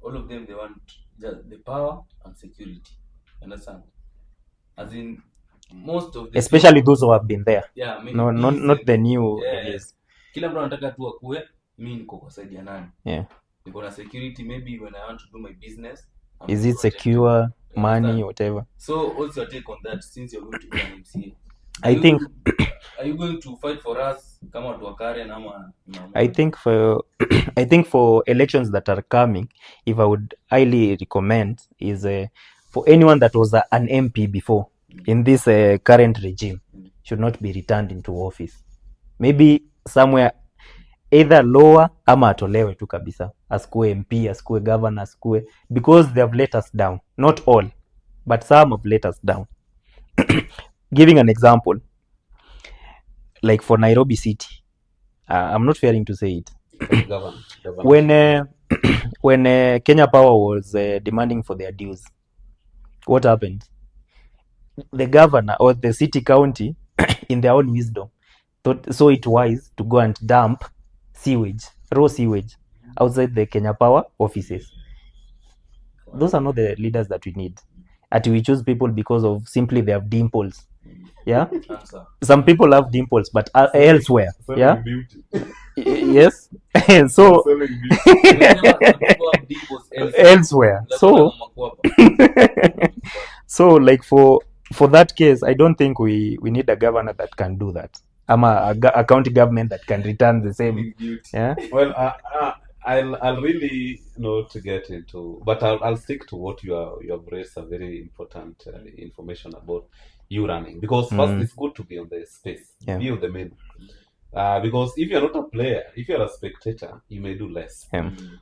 all of them, they want just the power and security. Understand? As in, most of the especially people, those who have been there. Yeah, not the new. Yes. Kila mtu anataka tu akue, mimi niko kwa side ya nani. Niko na security, maybe when I want to do my business. Is it secure, money, whatever? So what's your take on that, since you're going to be an MCA? Are you going to fight for us kama watu wa Karen ama? I think for elections that are coming, if I would highly recommend is for anyone that was an MP before in this current regime should not be returned into office. Maybe somewhere either lower ama atolewe tu kabisa, askue MP, askue governor, askue, because they have let us down. Not all, but some have let us down. giving an example, like for Nairobi City, I'm not fearing to say it. For the governor. When Kenya Power was demanding for their dues, what happened? The governor or the city county, in their own wisdom, saw it wise to go and dump raw sewage outside the Kenya Power offices. Those are not the leaders that we need. We choose people because of simply they have dimples. Yeah, some people have dimples, but elsewhere. Yeah, yes. So elsewhere. So like for that case, I don't think we need a governor that can do that. A county government that can return the same. Yeah. Well, I'll really not get into, but I'll stick to what you have raised a very important information about you running, because first it's good to be on the space, be on the menu. Because if you're not a player, if you're a spectator, you may do less.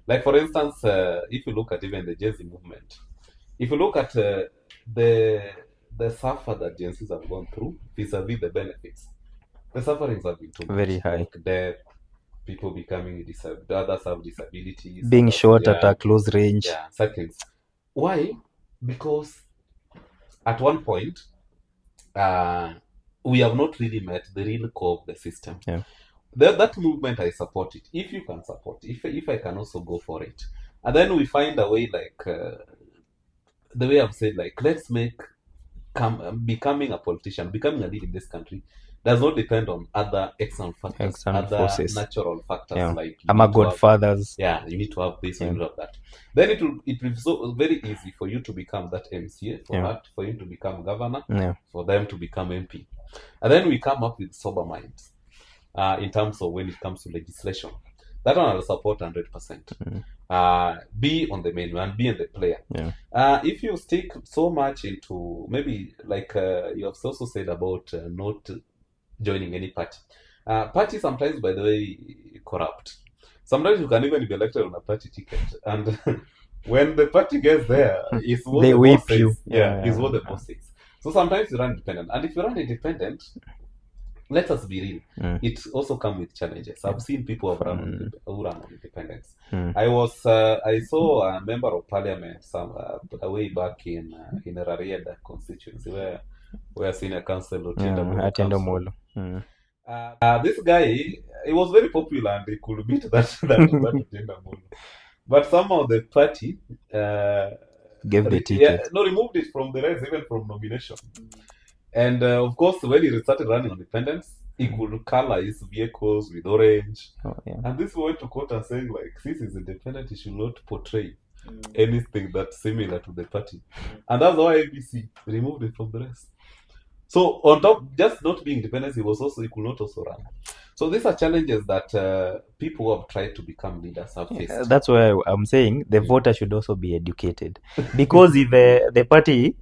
Like for instance, if you look at even the Gen Z movement, if you look at the suffer that Gen Zs have gone through vis-a-vis the benefits, the sufferings have been too very high. Like death, people becoming others have disabilities, being shot at a close range. Yeah, seconds. Why? Because at one point, we have not really met the real core of the system. Yeah. That movement, I support it. If you can support it, if I can also go for it, and then we find a way, like the way I've said, like let's make becoming a politician, becoming a leader in this country does not depend on other external factors, other forces. Natural factors. Yeah. Like godfathers. You need to have this, you need to have that. Then it will be so very easy for you to become that MCA, for you to become governor, for them to become MP. And then we come up with sober minds in terms of when it comes to legislation. That one I'll support 100%. Be on the menu and be in the player. If you stick so much into, maybe like you have also said about not joining any party. Party sometimes, by the way, corrupt. Sometimes you can even be elected on a party ticket, and when the party gets there, it's what they the whip boss says. you. It's what the boss says. So sometimes you run independent, and if you run independent, let us be real. It also comes with challenges. I've seen people who run on independence. I saw a member of parliament way back in Rarieda constituency where senior council Atendo Molo. This guy, he was very popular and he could beat that Atendo Molo. But somehow the party gave the ticket. Removed it from the race, even from nomination. And of course, when he started running on independence, he could color his vehicles with orange. And this went to court and saying, like, this is independent, he should not portray anything that's similar to the party. And that's why ABC removed it from the race. So on top, just not being independent, he could not also run. So these are challenges that people who have tried to become leaders have faced. That's why I'm saying the voter should also be educated. Because if the party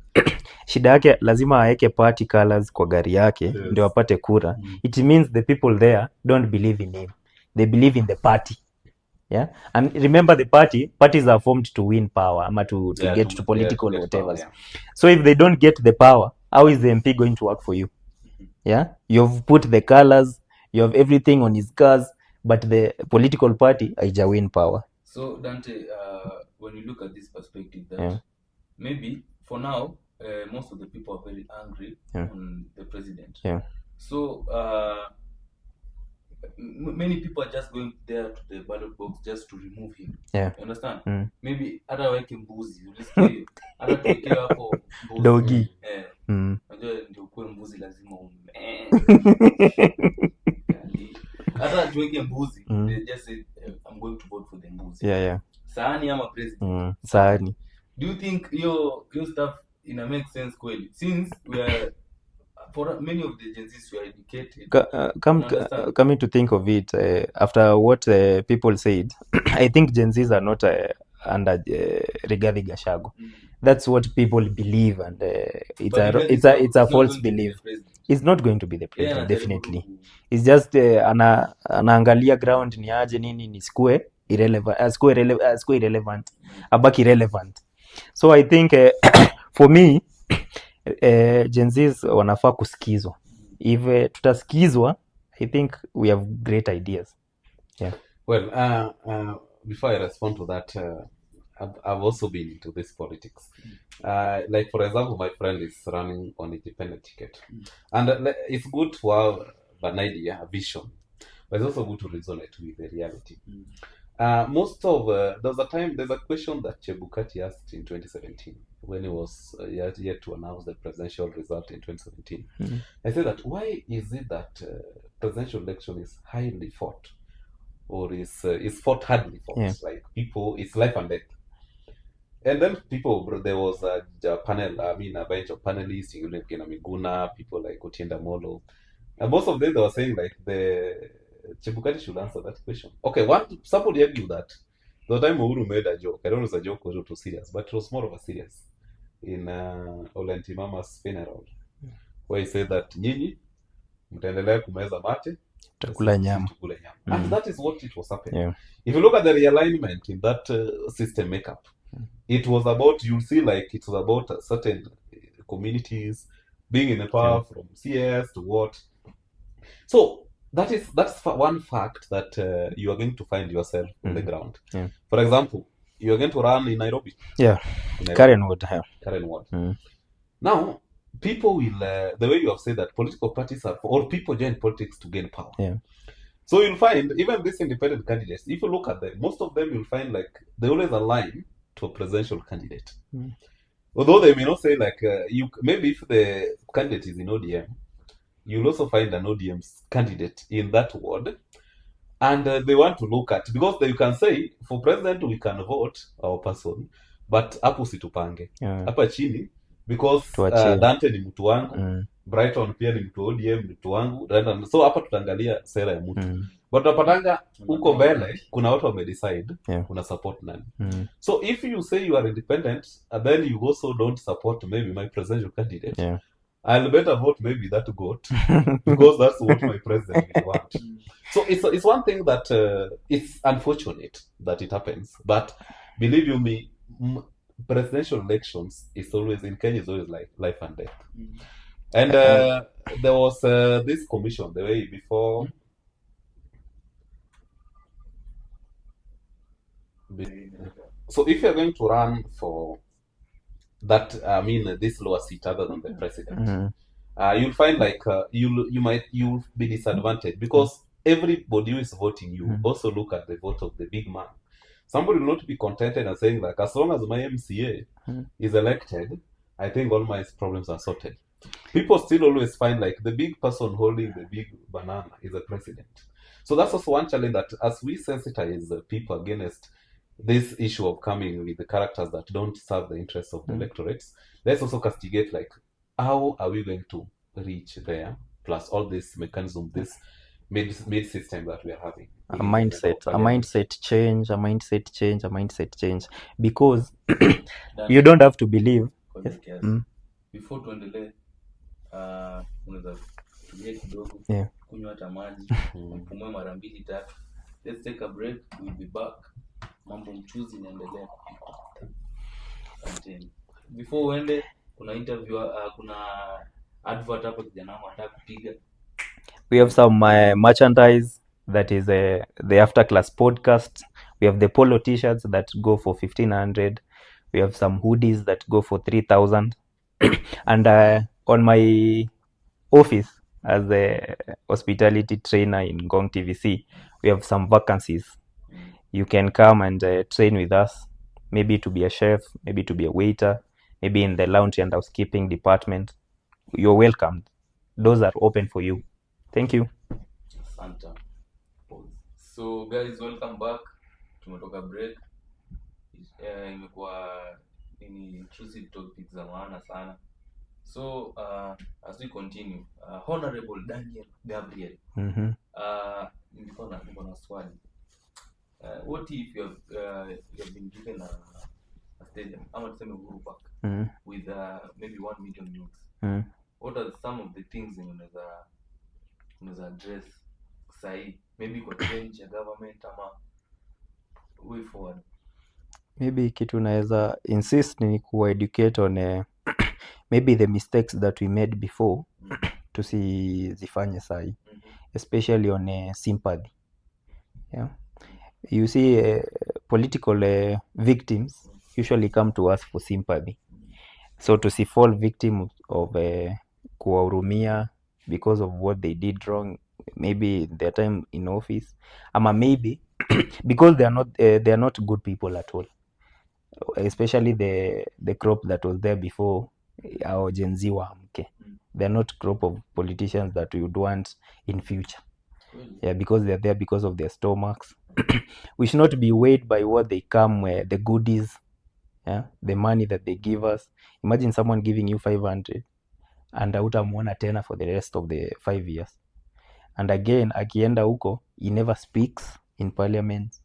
shida yake lazima aweke party colors kwa gari yake ndio apate kura, it means the people there don't believe in him. They believe in the party. Yeah, and remember the parties are formed to win power, to get to political whatever. So if they don't get the power, how is the MP going to work for you? Yeah, you've put the colors, you have everything on his cars, but the political party haija win power. So Dante, when you look at this perspective, that maybe for now most of the people are very angry on the president. So many people are just going there to the ballot box just to remove him. You understand? Maybe hata weke mbuzi, ulisikia hata tuweke hapo dogi. Unajua ndio kwa mbuzi lazima hata tuweke mbuzi, they just say I'm going to vote for the mbuzi. Sahani ama president. Sahani. Do you think your stuff make sense kweli? Since we are, for many of the Gen Zs, we are educated. Coming to think of it, after what people said, I think Gen Zs are not under Rigathi Gachagua. That's what people believe, and it's a false belief. He's not going to be the president, definitely. It's just anaangalia ground ni aje nini nisikue irrelevant, abaki relevant. So I think for me, Gen Zs wanafaa kusikizwa. If tutasikizwa, I think we have great ideas. Yeah. Well, before I respond to that, I've also been into this politics. Like, for example, my friend is running on independent ticket. And it's good to have an idea, a vision, but it's also good to resonate with the reality. There's a question that Chebukati asked in 2017 when he was yet to announce the presidential result in 2017. I said that why is it that presidential election is highly fought, or is fought hardly fought? Yeah. Like, people, it's life and death. And then there was a panel, a bunch of panelists, including Miguna, people like Otienda Molo. And most of them, they were saying, like, the Chebukati should answer that question. Okay, somebody argued that the time Uhuru made a joke, I don't know if the joke was too serious, but it was more of a serious, in Olenti Mama's funeral, where he said that nyinyi mtaendelea kumeza mate, Tutakula nyama. tukule nyama. And that is what it was happening. Yeah. If you look at the realignment in that system makeup, it was about, you see, like, it was about certain communities being in the power, from CS to what. So that's one fact that you are going to find yourself on the ground. Yeah. For example, you are going to run in Nairobi. Yeah. In Nairobi. Karen Ward. Now, people will, the way you have said that political parties or people join politics to gain power. Yeah. So you'll find even these independent candidates, if you look at them, most of them you'll find, like, they always align to a presidential candidate. Although they may not say, like, maybe if the candidate is in ODM, you'll also find an ODM's candidate in that ward, and they want to look at, because you can say, for president we can vote our person, but hapo situpange hapa chini, because Dante ni mtu wangu, Brighton pia ni mtu ODM, ni mtu wangu, so hapa tutaangalia sera ya mtu. But unapatanga huko mbele kuna watu wamedecide kuna support nani. So if you say you are independent and then you also don't support maybe my presidential candidate, I'll better vote maybe that goat because that's what my president will want. So it's one thing that it's unfortunate that it happens, but believe you me, presidential elections is always, in Kenya, is always like life and death. And there was this commission the way before. So if you're going to run for that, this lower seat other than the president, you'll find, like, you'll be disadvantaged, because everybody who is voting you also look at the vote of the big man. Somebody will not be contented and saying, like, as long as my MCA is elected, I think all my problems are sorted. People still always find, like, the big person holding the big banana is the president. So that's also one challenge, that as we sensitize people against this issue of coming with the characters that don't serve the interests of the electorates, let's also castigate, like, how are we going to reach there, plus all this mechanism, this mid system that we are having. A mindset change, because you don't have to believe. Before tuendelee, unaweza tulie kidogo, kunywa hata maji, upumue mara 2-3. Let's take a break, we'll be back. Mambo mchuzi inaendelea kupika. Asante. Before uende, kuna interview, kuna advert hapo kijana wangu anataka kupiga. We have some merchandise, that is the After Class podcast. We have the polo t-shirts that go for 1,500. We have some hoodies that go for 3,000. And on my office as a hospitality trainer in Ngong TVC, we have some vacancies. You can come and train with us, maybe to be a chef, maybe to be a waiter, maybe in the laundry and housekeeping department. You're welcome. Those are open for you. Thank you. Santa. So guys, welcome back. Tumetoka break. Imekuwa ni intrusive topics za maana sana. So as we continue, Honorable Daniel Gabriel. Nilikuwa na swali. What if you have been given a stadium, ama tuseme Uhuru Park, with maybe 1 million youths? What are some of the things unaweza address sahi, maybe kwa change ya government ama way forward? Maybe kitu naweza insist ni kuwa educate on maybe the mistakes that we made before tusizifanye sahi, especially on sympathy. Yeah, you see political victims usually come to us for sympathy, so tusifall victim of kuwahurumia because of what they did wrong, maybe their time in office, ama maybe because they are not good people at all, especially the crop that was there before our Gen Z waamke. They are not crop of politicians that we would want in future. Yeah, because they are there because of their stomachs. We should not be weighed by what they come, the goodies, yeah, the money that they give us. Imagine someone giving you 500 and hutamuona tena for the rest of the 5 years. And again, akienda huko, he never speaks in parliament.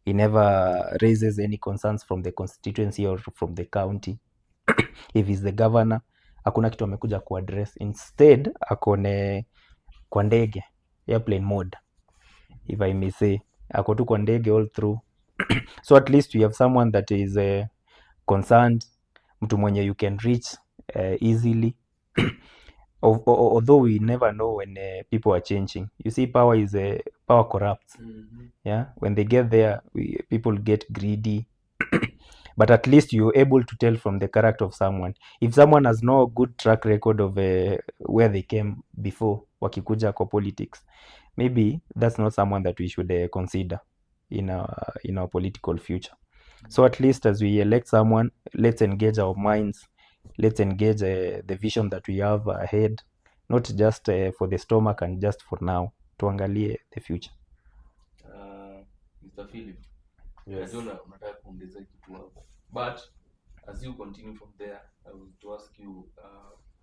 He never raises any concerns from the constituency or from the county. If he's the governor, hakuna kitu amekuja kuaddress. Instead, akone kwa ndege, airplane mode, if I may say. Ako tu kwa ndege all through. So at least we have someone that is concerned, mtu mwenye you can reach easily. Although we never know when people are changing. You see, power corrupts. Yeah, when they get there, people get greedy. But at least you're able to tell from the character of someone. If someone has no good track record of where they came before wakikuja kwa politics, maybe that's not someone that we should consider in our political future. So at least as we elect someone, let's engage our minds, let's engage the vision that we have ahead, not just for the stomach and just for now. Tuangalie the future. Mr. Philip, Yes. najua unataka kuongeza kitu hapo, but as you continue from there, I will to ask you,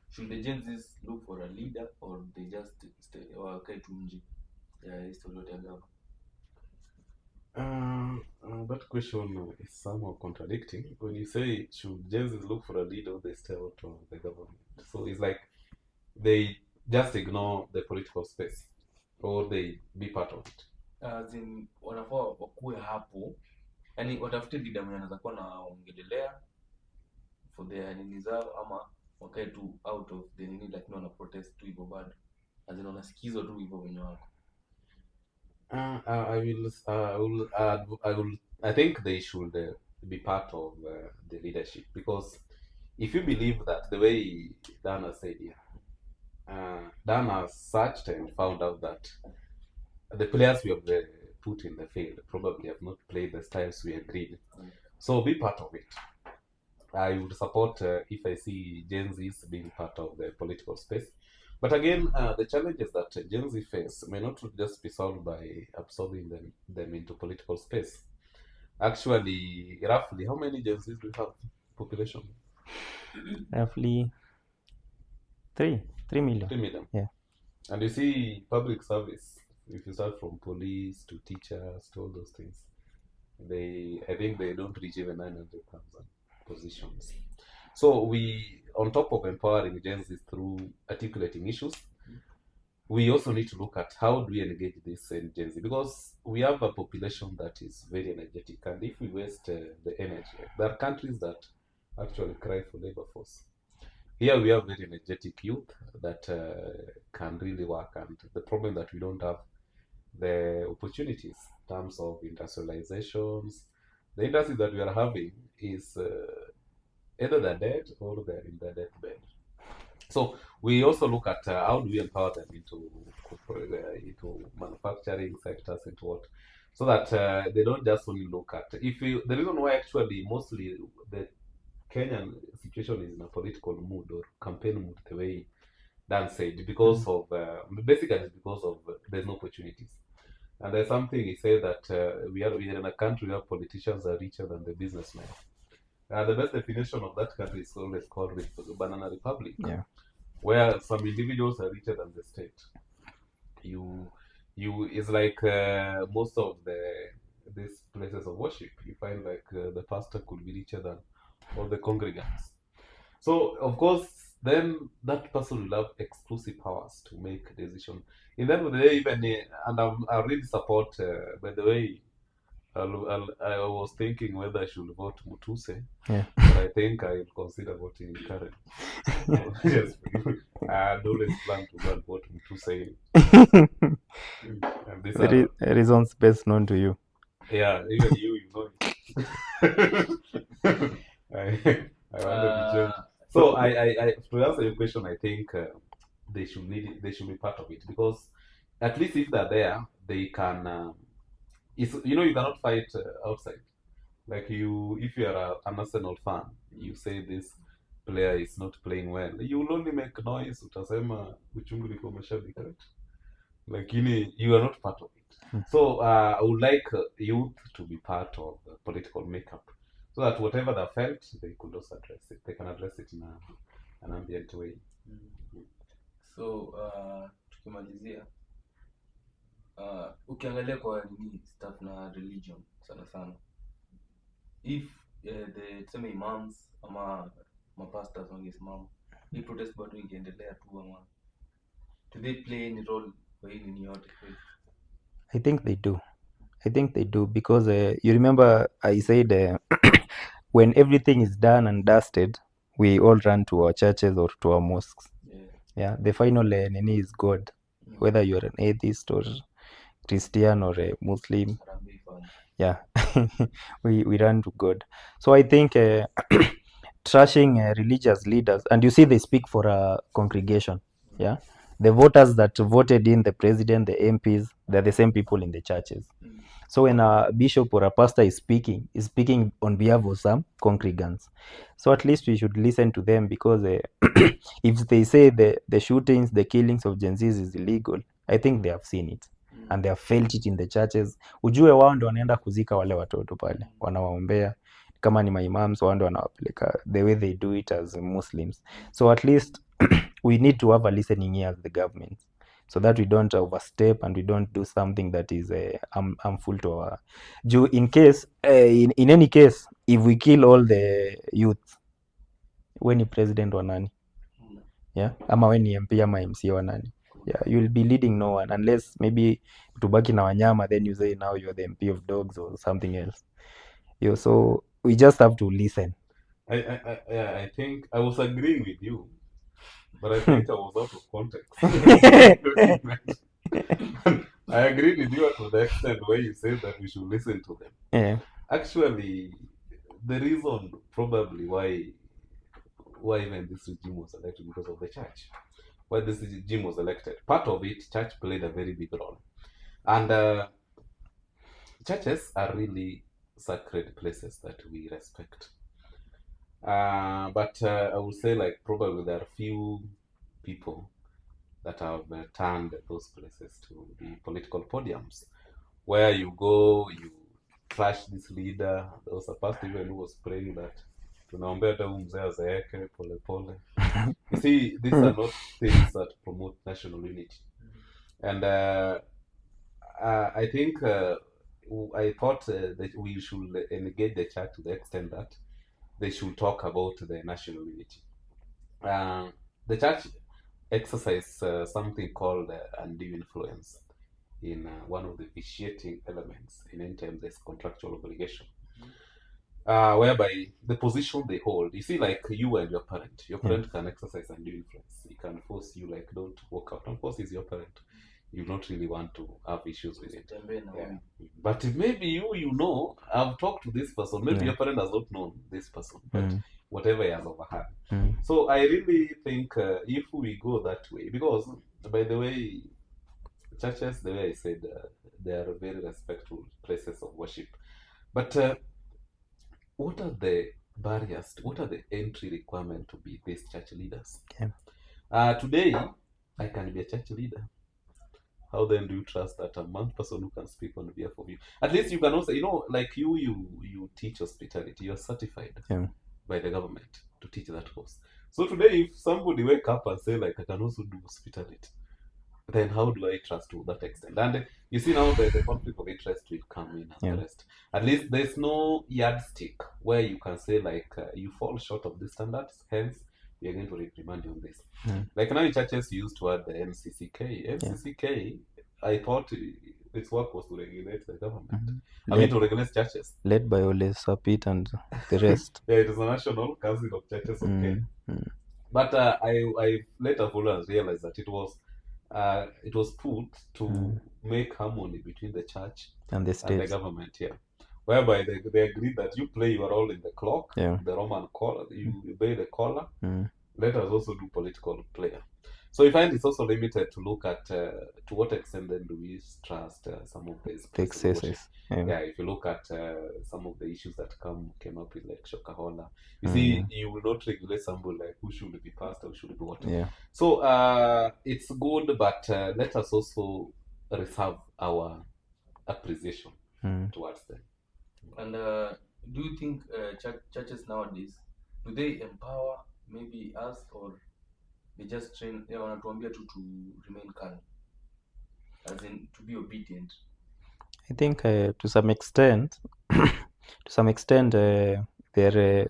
should the Gen Zs look for a leader or they just stay or kae tu nje ya history yote ya Gabu? That question is somehow contradicting. When you say should Gen Zs look for a leader or they stay out of the government, so it's like they just ignore the political space or they be part of it. As in, wanafaa wakuwe hapo, yani watafute leader mwenye anaweza kuwa naongelelea for their nini zao, ama wakae tu out of the nini, lakini wana protest tu hivyo bado, as in wanasikizwa tu hivyo wenye wako. I think they should be part of the leadership, because if you believe that the way Dana said here, Dana searched and found out that the players we have put in the field probably have not played the styles we agreed. So be part of it. I would support if I see Gen Zs being part of the political space. But again, the challenges that Gen Z face may not just be solved by absorbing them into political space. Actually, roughly, how many Gen Zs do we have population? Roughly 3 million. 3 million. Yeah. And you see public service, if you start from police to teachers to all those things, I think they don't reach even 900,000 positions. So we, on top of empowering Gen Z through articulating issues, we also need to look at how do we engage this in Gen Z, because we have a population that is very energetic, and if we waste the energy, there are countries that actually cry for labor force. Here we have very energetic youth that can really work, and the problem that we don't have the opportunities in terms of industrializations. The industry that we are having is either they're dead or they're in the deathbed. So we also look at how do we empower them into manufacturing sectors, into what, so that they don't just only look at the reason why actually mostly the Kenyan situation is in a political mood or campaign mood, the way Dan said, because of basically it's because of there's no opportunities. And there's something he said that we are in a country where politicians are richer than the businessmen. The best definition of that country is always called Banana Republic, where some individuals are richer than the state. It's like most of these places of worship, you find like the pastor could be richer than all the congregants. So of course, then that person will have exclusive powers to make decisions. In the end of the day, even and I really support. By the way, I was thinking whether I should vote Mutuse. Yeah. But I think I will consider voting Karen. Just I had always planned to go and go to say. And these are, Reasons best known to you. yeah, even you know it. I wanted to join. So I to answer your question, I think they should they should be part of it, because at least if they're there, they can. It's, you know, you cannot fight outside. Like you, if you are an Arsenal fan, you say this player is not playing well, you will only make noise. Utasema uchungu ni kwa mashabiki, right? Like you are not part of it. So I would like youth to be part of the political makeup, so that whatever they felt, they could also address it. They can address it in an ambient way. So tukimalizia, ukiangalia kwa nini stuff na religion sana sana, if the tuseme imams ama mapastors wangesimama, hii protest bado ingeendelea tu ama do they play any role kwa hii nini yote kweli? I think they do because you remember I said when everything is done and dusted, we all run to our churches or to our mosques. Yeah, the final nini is God, whether you're an atheist or Christian or a Muslim. Yeah, we run to God. So I think trashing religious leaders, and you see they speak for a congregation. Yeah, the voters that voted in the president, the MPs, they're the same people in the churches. So when a bishop or a pastor is speaking on behalf of some congregants. So at least we should listen to them, because if they say the shootings, the killings of Gen Zs is illegal, I think they have seen it and they have felt it in the churches. Ujue wao ndo wanaenda kuzika wale watoto pale, wanawaombea. Kama ni maimams, wao ndo wanawapeleka, the way they do it as Muslims. So at least we need to have a listening ear as the government, so that we don't overstep and we don't do something that is harmful to our in case in any case, if we kill all the youth, when ni president wa nani? Yeah, ama when ni MP ama MC wa nani? Yeah, you will be leading no one, unless maybe tubaki na wanyama, then you say now you're the MP of dogs or something else. Yeah, so we just have to listen. I think I was agreeing with you, but I think I was out of context. I agreed with you to the extent where you said that we should listen to them. Yeah. Actually, the reason probably why even this regime was elected, because of the church. Why this regime was elected, part of it, church played a very big role. And churches are really sacred places that we respect. But I would say, like, probably there are few people that have turned those places to be political podiums, where you go, you trash this leader. There was a pastor even who was praying that tunaombea hata huyu mzee azeeke pole pole. You see, these are not things that promote national unity. And I think I thought that we should engage the church to the extent that they should talk about the national unity. The church exercise something called undue influence in one of the vitiating elements in any time there's contractual obligation. Whereby the position they hold, you see, like you and your parent can exercise undue influence. He can force you, like, don't walk out. Of course, he's your parent. You don't really want to have issues with it. Yeah. But maybe you know, I've talked to this person. Maybe your parent has not known this person, but whatever he has overheard. So I really think if we go that way, because by the way, churches, the way I said, they are very respectful places of worship. But what are the barriers? What are the entry requirements to be these church leaders? Today, I can be a church leader. How then do you trust that one person who can speak on behalf of you? At least you can also, like you teach hospitality. You're certified by the government to teach that course. So today, if somebody wake up and say, like, I can also do hospitality, then how do I trust to that extent? And you see now the conflict of interest will come in and the rest. At least there's no yardstick where you can say, like, you fall short of the standards, hence we are going to reprimand you on this. Like now in churches you used to add the MCCK. MCCK, I thought its work was to regulate the government. I mean, to regulate churches. Led by Ole Sapit and the rest. Yeah, it is a national council of churches of Kenya. But I later followers realized that it was put to make harmony between the church And the and the states. government, whereby they agreed that you play your role in the clock, Yeah. the Roman collar, you obey the collar. Mm. Let us also do political player. So we find it's also limited to look at to what extent then do we trust some of these The places of worship. excesses. Yeah. If you look at some of the issues that came up with like Shokahola, you see, you will not regulate somebody like who should be pastor, who should be what. Yeah. So it's good, but let us also reserve our appreciation towards them. And do you think churches nowadays, do they empower maybe us, or they just train wanatuambia tu to remain calm, as in to be obedient? I think to some extent they're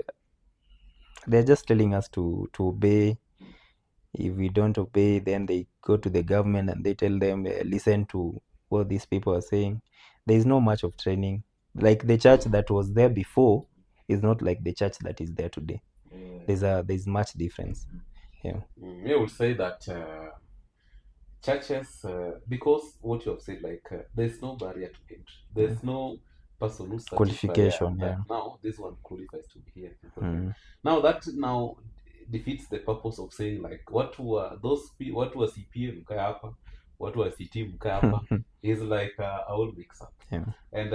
just telling us to obey. If we don't obey, then they go to the government and they tell them listen to what these people are saying. There is no much of training. Like the church that was there before is not like the church that is there today. There's much difference. Yeah. I would say that churches, because what you have said, like there's no barrier to entry. There's no person who's Qualification, that now this one qualifies to be here. Now that now defeats the purpose of saying like what were CPA mkae hapa, what were CT mkae hapa is like a whole mix up. And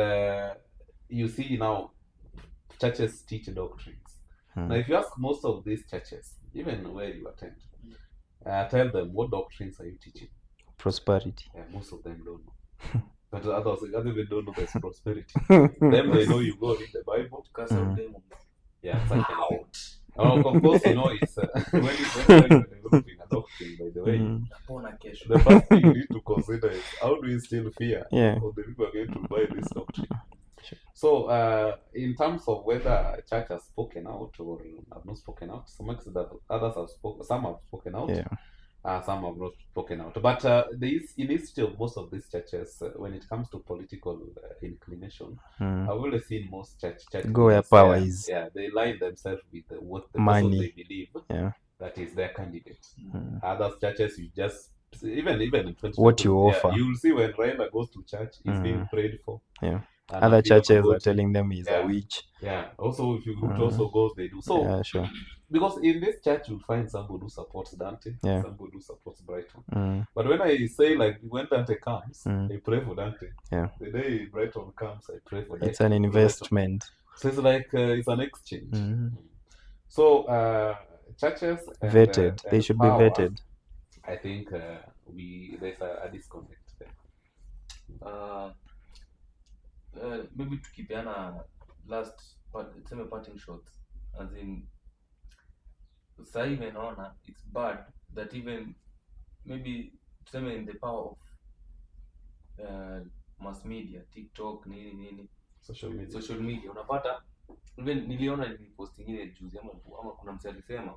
you see now churches teach doctrines. Now if you ask most of these churches, even where you attend, tell them what doctrines are you teaching? Prosperity. Most of them don't know. But others even don't know there's prosperity. Them they know you go read the Bible. Cast out demons. Out. Of course, you know it's when you're developing a doctrine, by the way. The first thing you need to consider is how do you still fear of the people are going to buy this doctrine. So in terms of whether church has spoken out or have not spoken out, some extent that others have spoken, some have spoken out, some have not spoken out. But in history of most of these churches, when it comes to political inclination, I've always seen most church go where power is. They line themselves with what the money person they believe that is their candidate. Other churches, you just even in what you offer. You will see when Raila goes to church, he's being prayed for. Other churches are telling them he's a witch. Also, if you also goes, they do. So, sure. Because in this church, you'll find somebody who supports Dante, somebody who supports Brighton. But when I say, like, when Dante comes, I pray for Dante. The day Brighton comes, I pray for Dante. It's an investment. So it's like, it's an exchange. So, churches vetted. They should be vetted. I think there's a disconnect there. Maybe tukipeana last parting shots, as in sasa hivi naona it's bad that even maybe tuseme in the power of mass media, TikTok, nini social media unapata even niliona ni post nyingine juzi ama kuna msee alisema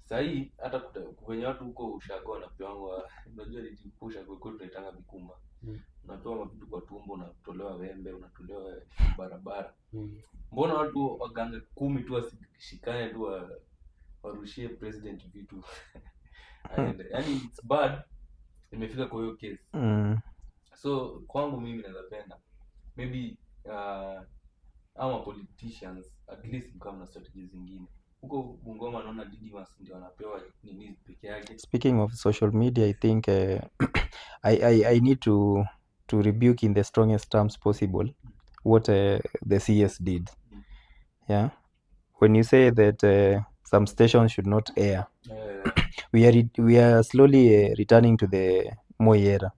sahii hata kwenye watu huko ushago wanapewa, unajua nilipusha kwa kwetu tunaitanga vikumba. Unatoa mavitu kwa tumbo, unatolewa wembe, unatolewa barabara. Mbona watu waganga 10 tu wasishikane tu warushie president vitu? Yani it's bad, imefika kwa hiyo case. So kwangu mimi naweza penda maybe our politicians at least mkao na strategies zingine. Huko Bungoma naona Didimas ndio wanapewa nini peke yake. Speaking of social media, I think I need to rebuke in the strongest terms possible what the CS did. When you say that some stations should not air, we are slowly returning to the Moi era,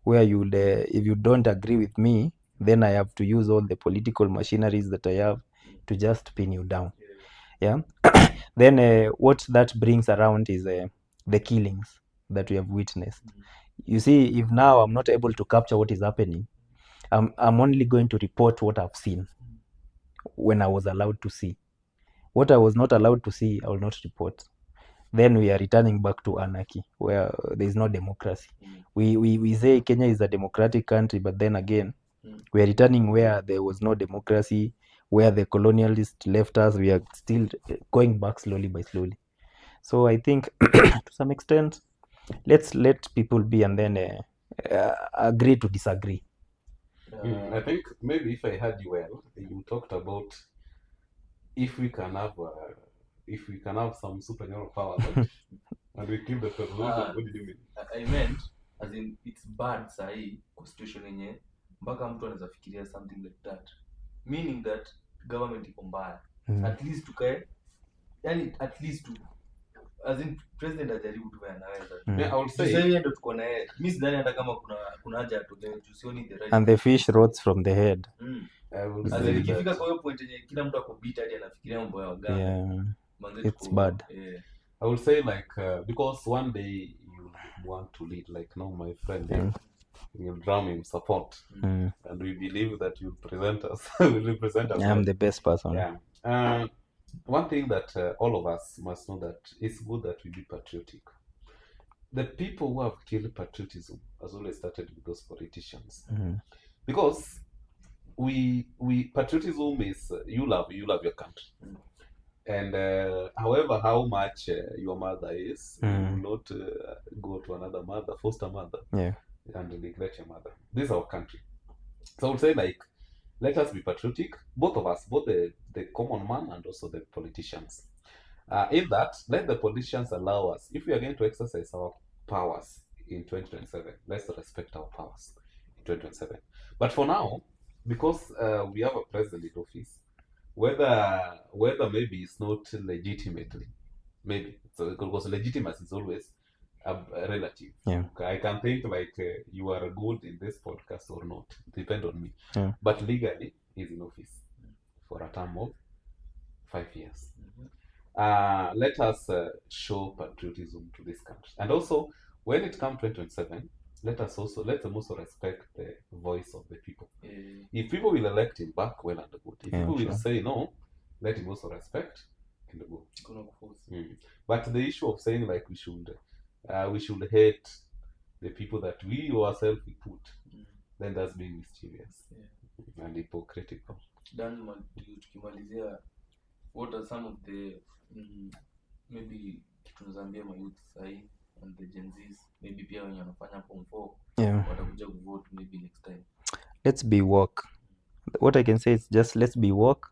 where you if you don't agree with me, then I have to use all the political machineries that I have to just pin you down. Then what that brings around is the killings that we have witnessed. You see, if now I'm not able to capture what is happening, I'm only going to report what I've seen when I was allowed to see. What I was not allowed to see, I will not report. Then we are returning back to anarchy, where there is no democracy. We say Kenya is a democratic country, but then again, we are returning where there was no democracy, where the colonialists left us. We are still going back slowly by slowly. So I think to some extent, let's let people be and then agree to disagree. I think maybe if I heard you well, you talked about if we can have some supernatural powers and we kill the president. What did you mean? I meant as in it's bad sahi kwa situation yenye mpaka mtu anaweza fikiria something like that, meaning that government iko mbaya. At least tukae, yani at least tu as in president ajaribu tu anaweza. Yeah, I would say Sasa hiyo ndio tuko na yeye. Mimi sidhani hata kama kuna haja ya tutoe tusioni the right. And the fish rots from the head. I would As say in ikifika that kwa hiyo point yenye kila mtu ako beat hadi anafikiria mambo ya waganga. Yeah, Manze it's tuko- bad. Yeah. I would say like because one day you want to lead, like now my friend here, you'll drum in support, and we believe that you'll present us, will represent us. I'm the best person. Yeah. One thing that all of us must know that it's good that we be patriotic. The people who have killed patriotism has always started with those politicians, because we patriotism is you love your country, and however how much your mother is, you will not go to another mother, foster mother, Yeah. and neglect your mother. This is our country. So I would say like let us be patriotic, both of us, both the common man and also the politicians. In that, let the politicians allow us, if we are going to exercise our powers in 2027, let's respect our powers in 2027. But for now, because we have a president in office, whether maybe it's not legitimately, maybe so because legitimacy is always relative. Yeah. I can think like you are good in this podcast or not, depend on me. Yeah. But legally, he's in office for a term of 5 years. Let us show patriotism to this country, and also when it comes 2027, let them also respect the voice of the people. If people will elect him back, well and good. If people will say no, let him also respect and go. But the issue of saying like we should hate the people that we ourselves we put, then that's being mischievous and hypocritical. Dan, tukimalizia, what are some of the maybe kitu nazambia my youth sahi and the Gen Zs, maybe pia wenye wanafanya form 4 watakuja kuvote maybe next time? Let's be woke. What I can say is just let's be woke.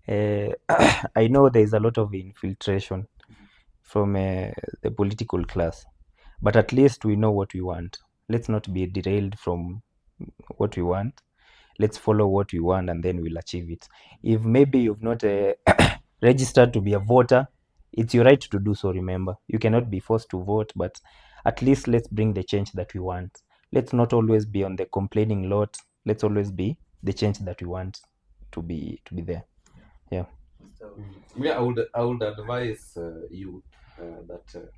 I know there is a lot of infiltration from the political class, but at least we know what we want. Let's not be derailed from what we want. Let's follow what we want and then we'll achieve it. If maybe you've not registered to be a voter, it's your right to do so. Remember, you cannot be forced to vote, but at least let's bring the change that we want. Let's not always be on the complaining lot. Let's always be the change that we want to be there. Yeah. Yeah, I would advise you that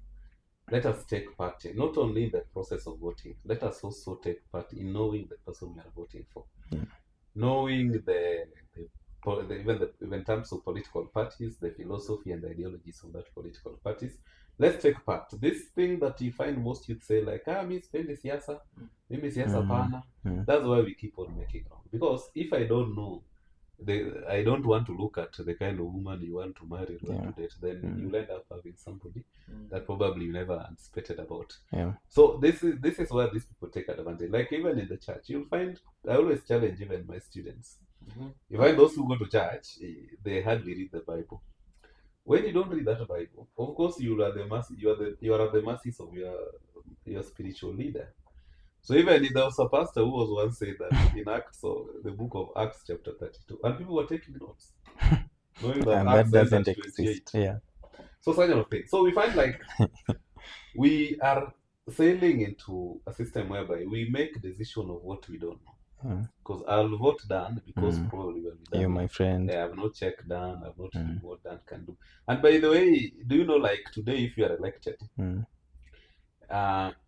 let us take part not only in the process of voting. Let us also take part in knowing the person we are voting for, knowing even in terms of political parties, the philosophy and the ideologies of that political parties. Let's take part. This thing that you find most youth say like, mi sipendi siasa, mimi siasa pana. That's why we keep on making wrong. Because if I don't know, I don't want to look at the kind of woman you want to marry or to date, then you'll end up having somebody that probably you never anticipated about. So this is where these people take advantage. Like even in the church, you'll find, I always challenge even my students. You find those who go to church, they hardly read the Bible. When you don't read that Bible, of course you are at the mercies of your spiritual leader. So even there was a pastor who was once said that in Acts, so the book of Acts chapter 32, and people were taking notes, knowing that And Acts that doesn't ended 28. exist. Yeah. So such kind of thing. So we find like we are sailing into a system whereby we make decision of what we don't know. Because I'll vote Dan because probably will be done. You're my friend. I have not checked Dan, I've not seen what Dan can do. And by the way, do you know like today if you are elected,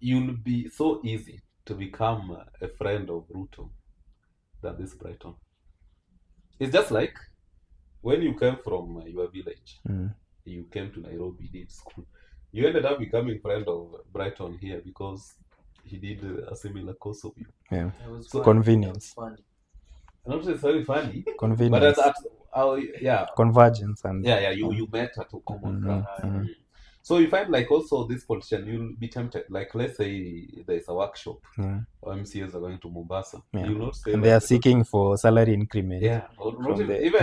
you'll be so easy to become a friend of Ruto than this Brighton. It's just like when you came from your village, you came to Nairobi, did school, you ended up becoming friend of Brighton here because he did a similar course of you. Yeah. It was So fun. convenience. It was not necessarily funny, but Convenience. yeah, Convergence and you met at a common ground. Mhm. So you find like also this politician, you'll be tempted. Like let's say there's a workshop, Yeah. or MCAs are going to Mombasa. Yeah. You'll not say And like, they are seeking for salary increment. yeah, or not from even the- even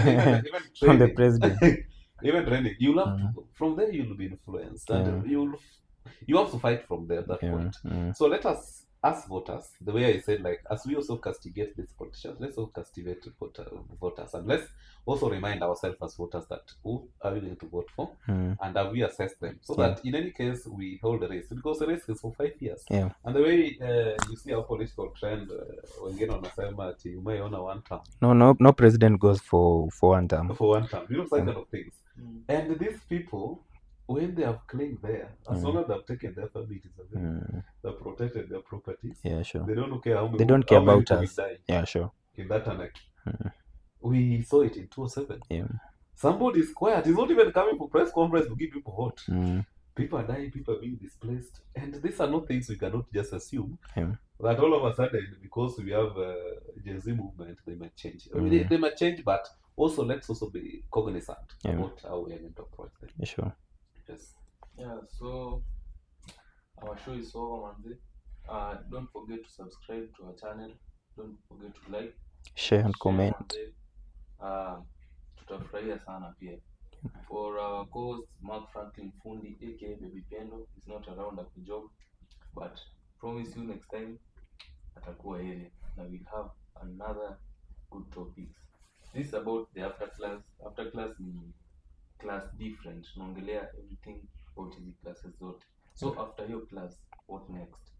from the training. president. Even training. You'll have to from there you'll be influenced, and you have to fight from there at that point. So let us voters, the way I said, like as we also castigate these politicians, let's also castigate voters, and let's also remind ourselves as voters that who are we going to vote for, and have we assessed them, so that in any case we hold the race, because the race is for 5 years. Yeah. And the way you see our political trend, wengine wanasema ati umeona one term. No president goes for one term. For one term, such kind of things. And these people, when they have claimed there, as long as they've taken their families away, they've protected their properties. Yeah, sure. They don't care how many. They don't care how many about people us. will die Yeah, sure. in that anarchy. We saw it in 2007. Yeah. Somebody is quiet. He's not even coming for press conference to give people vote. People are dying. People are being displaced, and these are not things we cannot just assume that all of a sudden, because we have Gen Z movement, they might change. I mean, they might change, but also let's also be cognizant about how we are going to approach them. Yeah, sure. Yes. Yeah, so our show is over, manze. Don't forget to subscribe to our channel. Don't forget to like, share and comment. Tutafurahia sana pia. For our co-host Mark Franklin Fundi aka Baby Pendo is not around at the job, but promise you next time atakuwa yeye na we'll have another good topics. This is about the after class. After class ni class different, tunaongelea everything about hizi classes zote. So after your class, what next?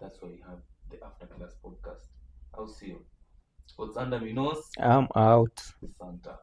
That's why we have the after class podcast. I'll see you. What's under my nose? I'm out. Santa.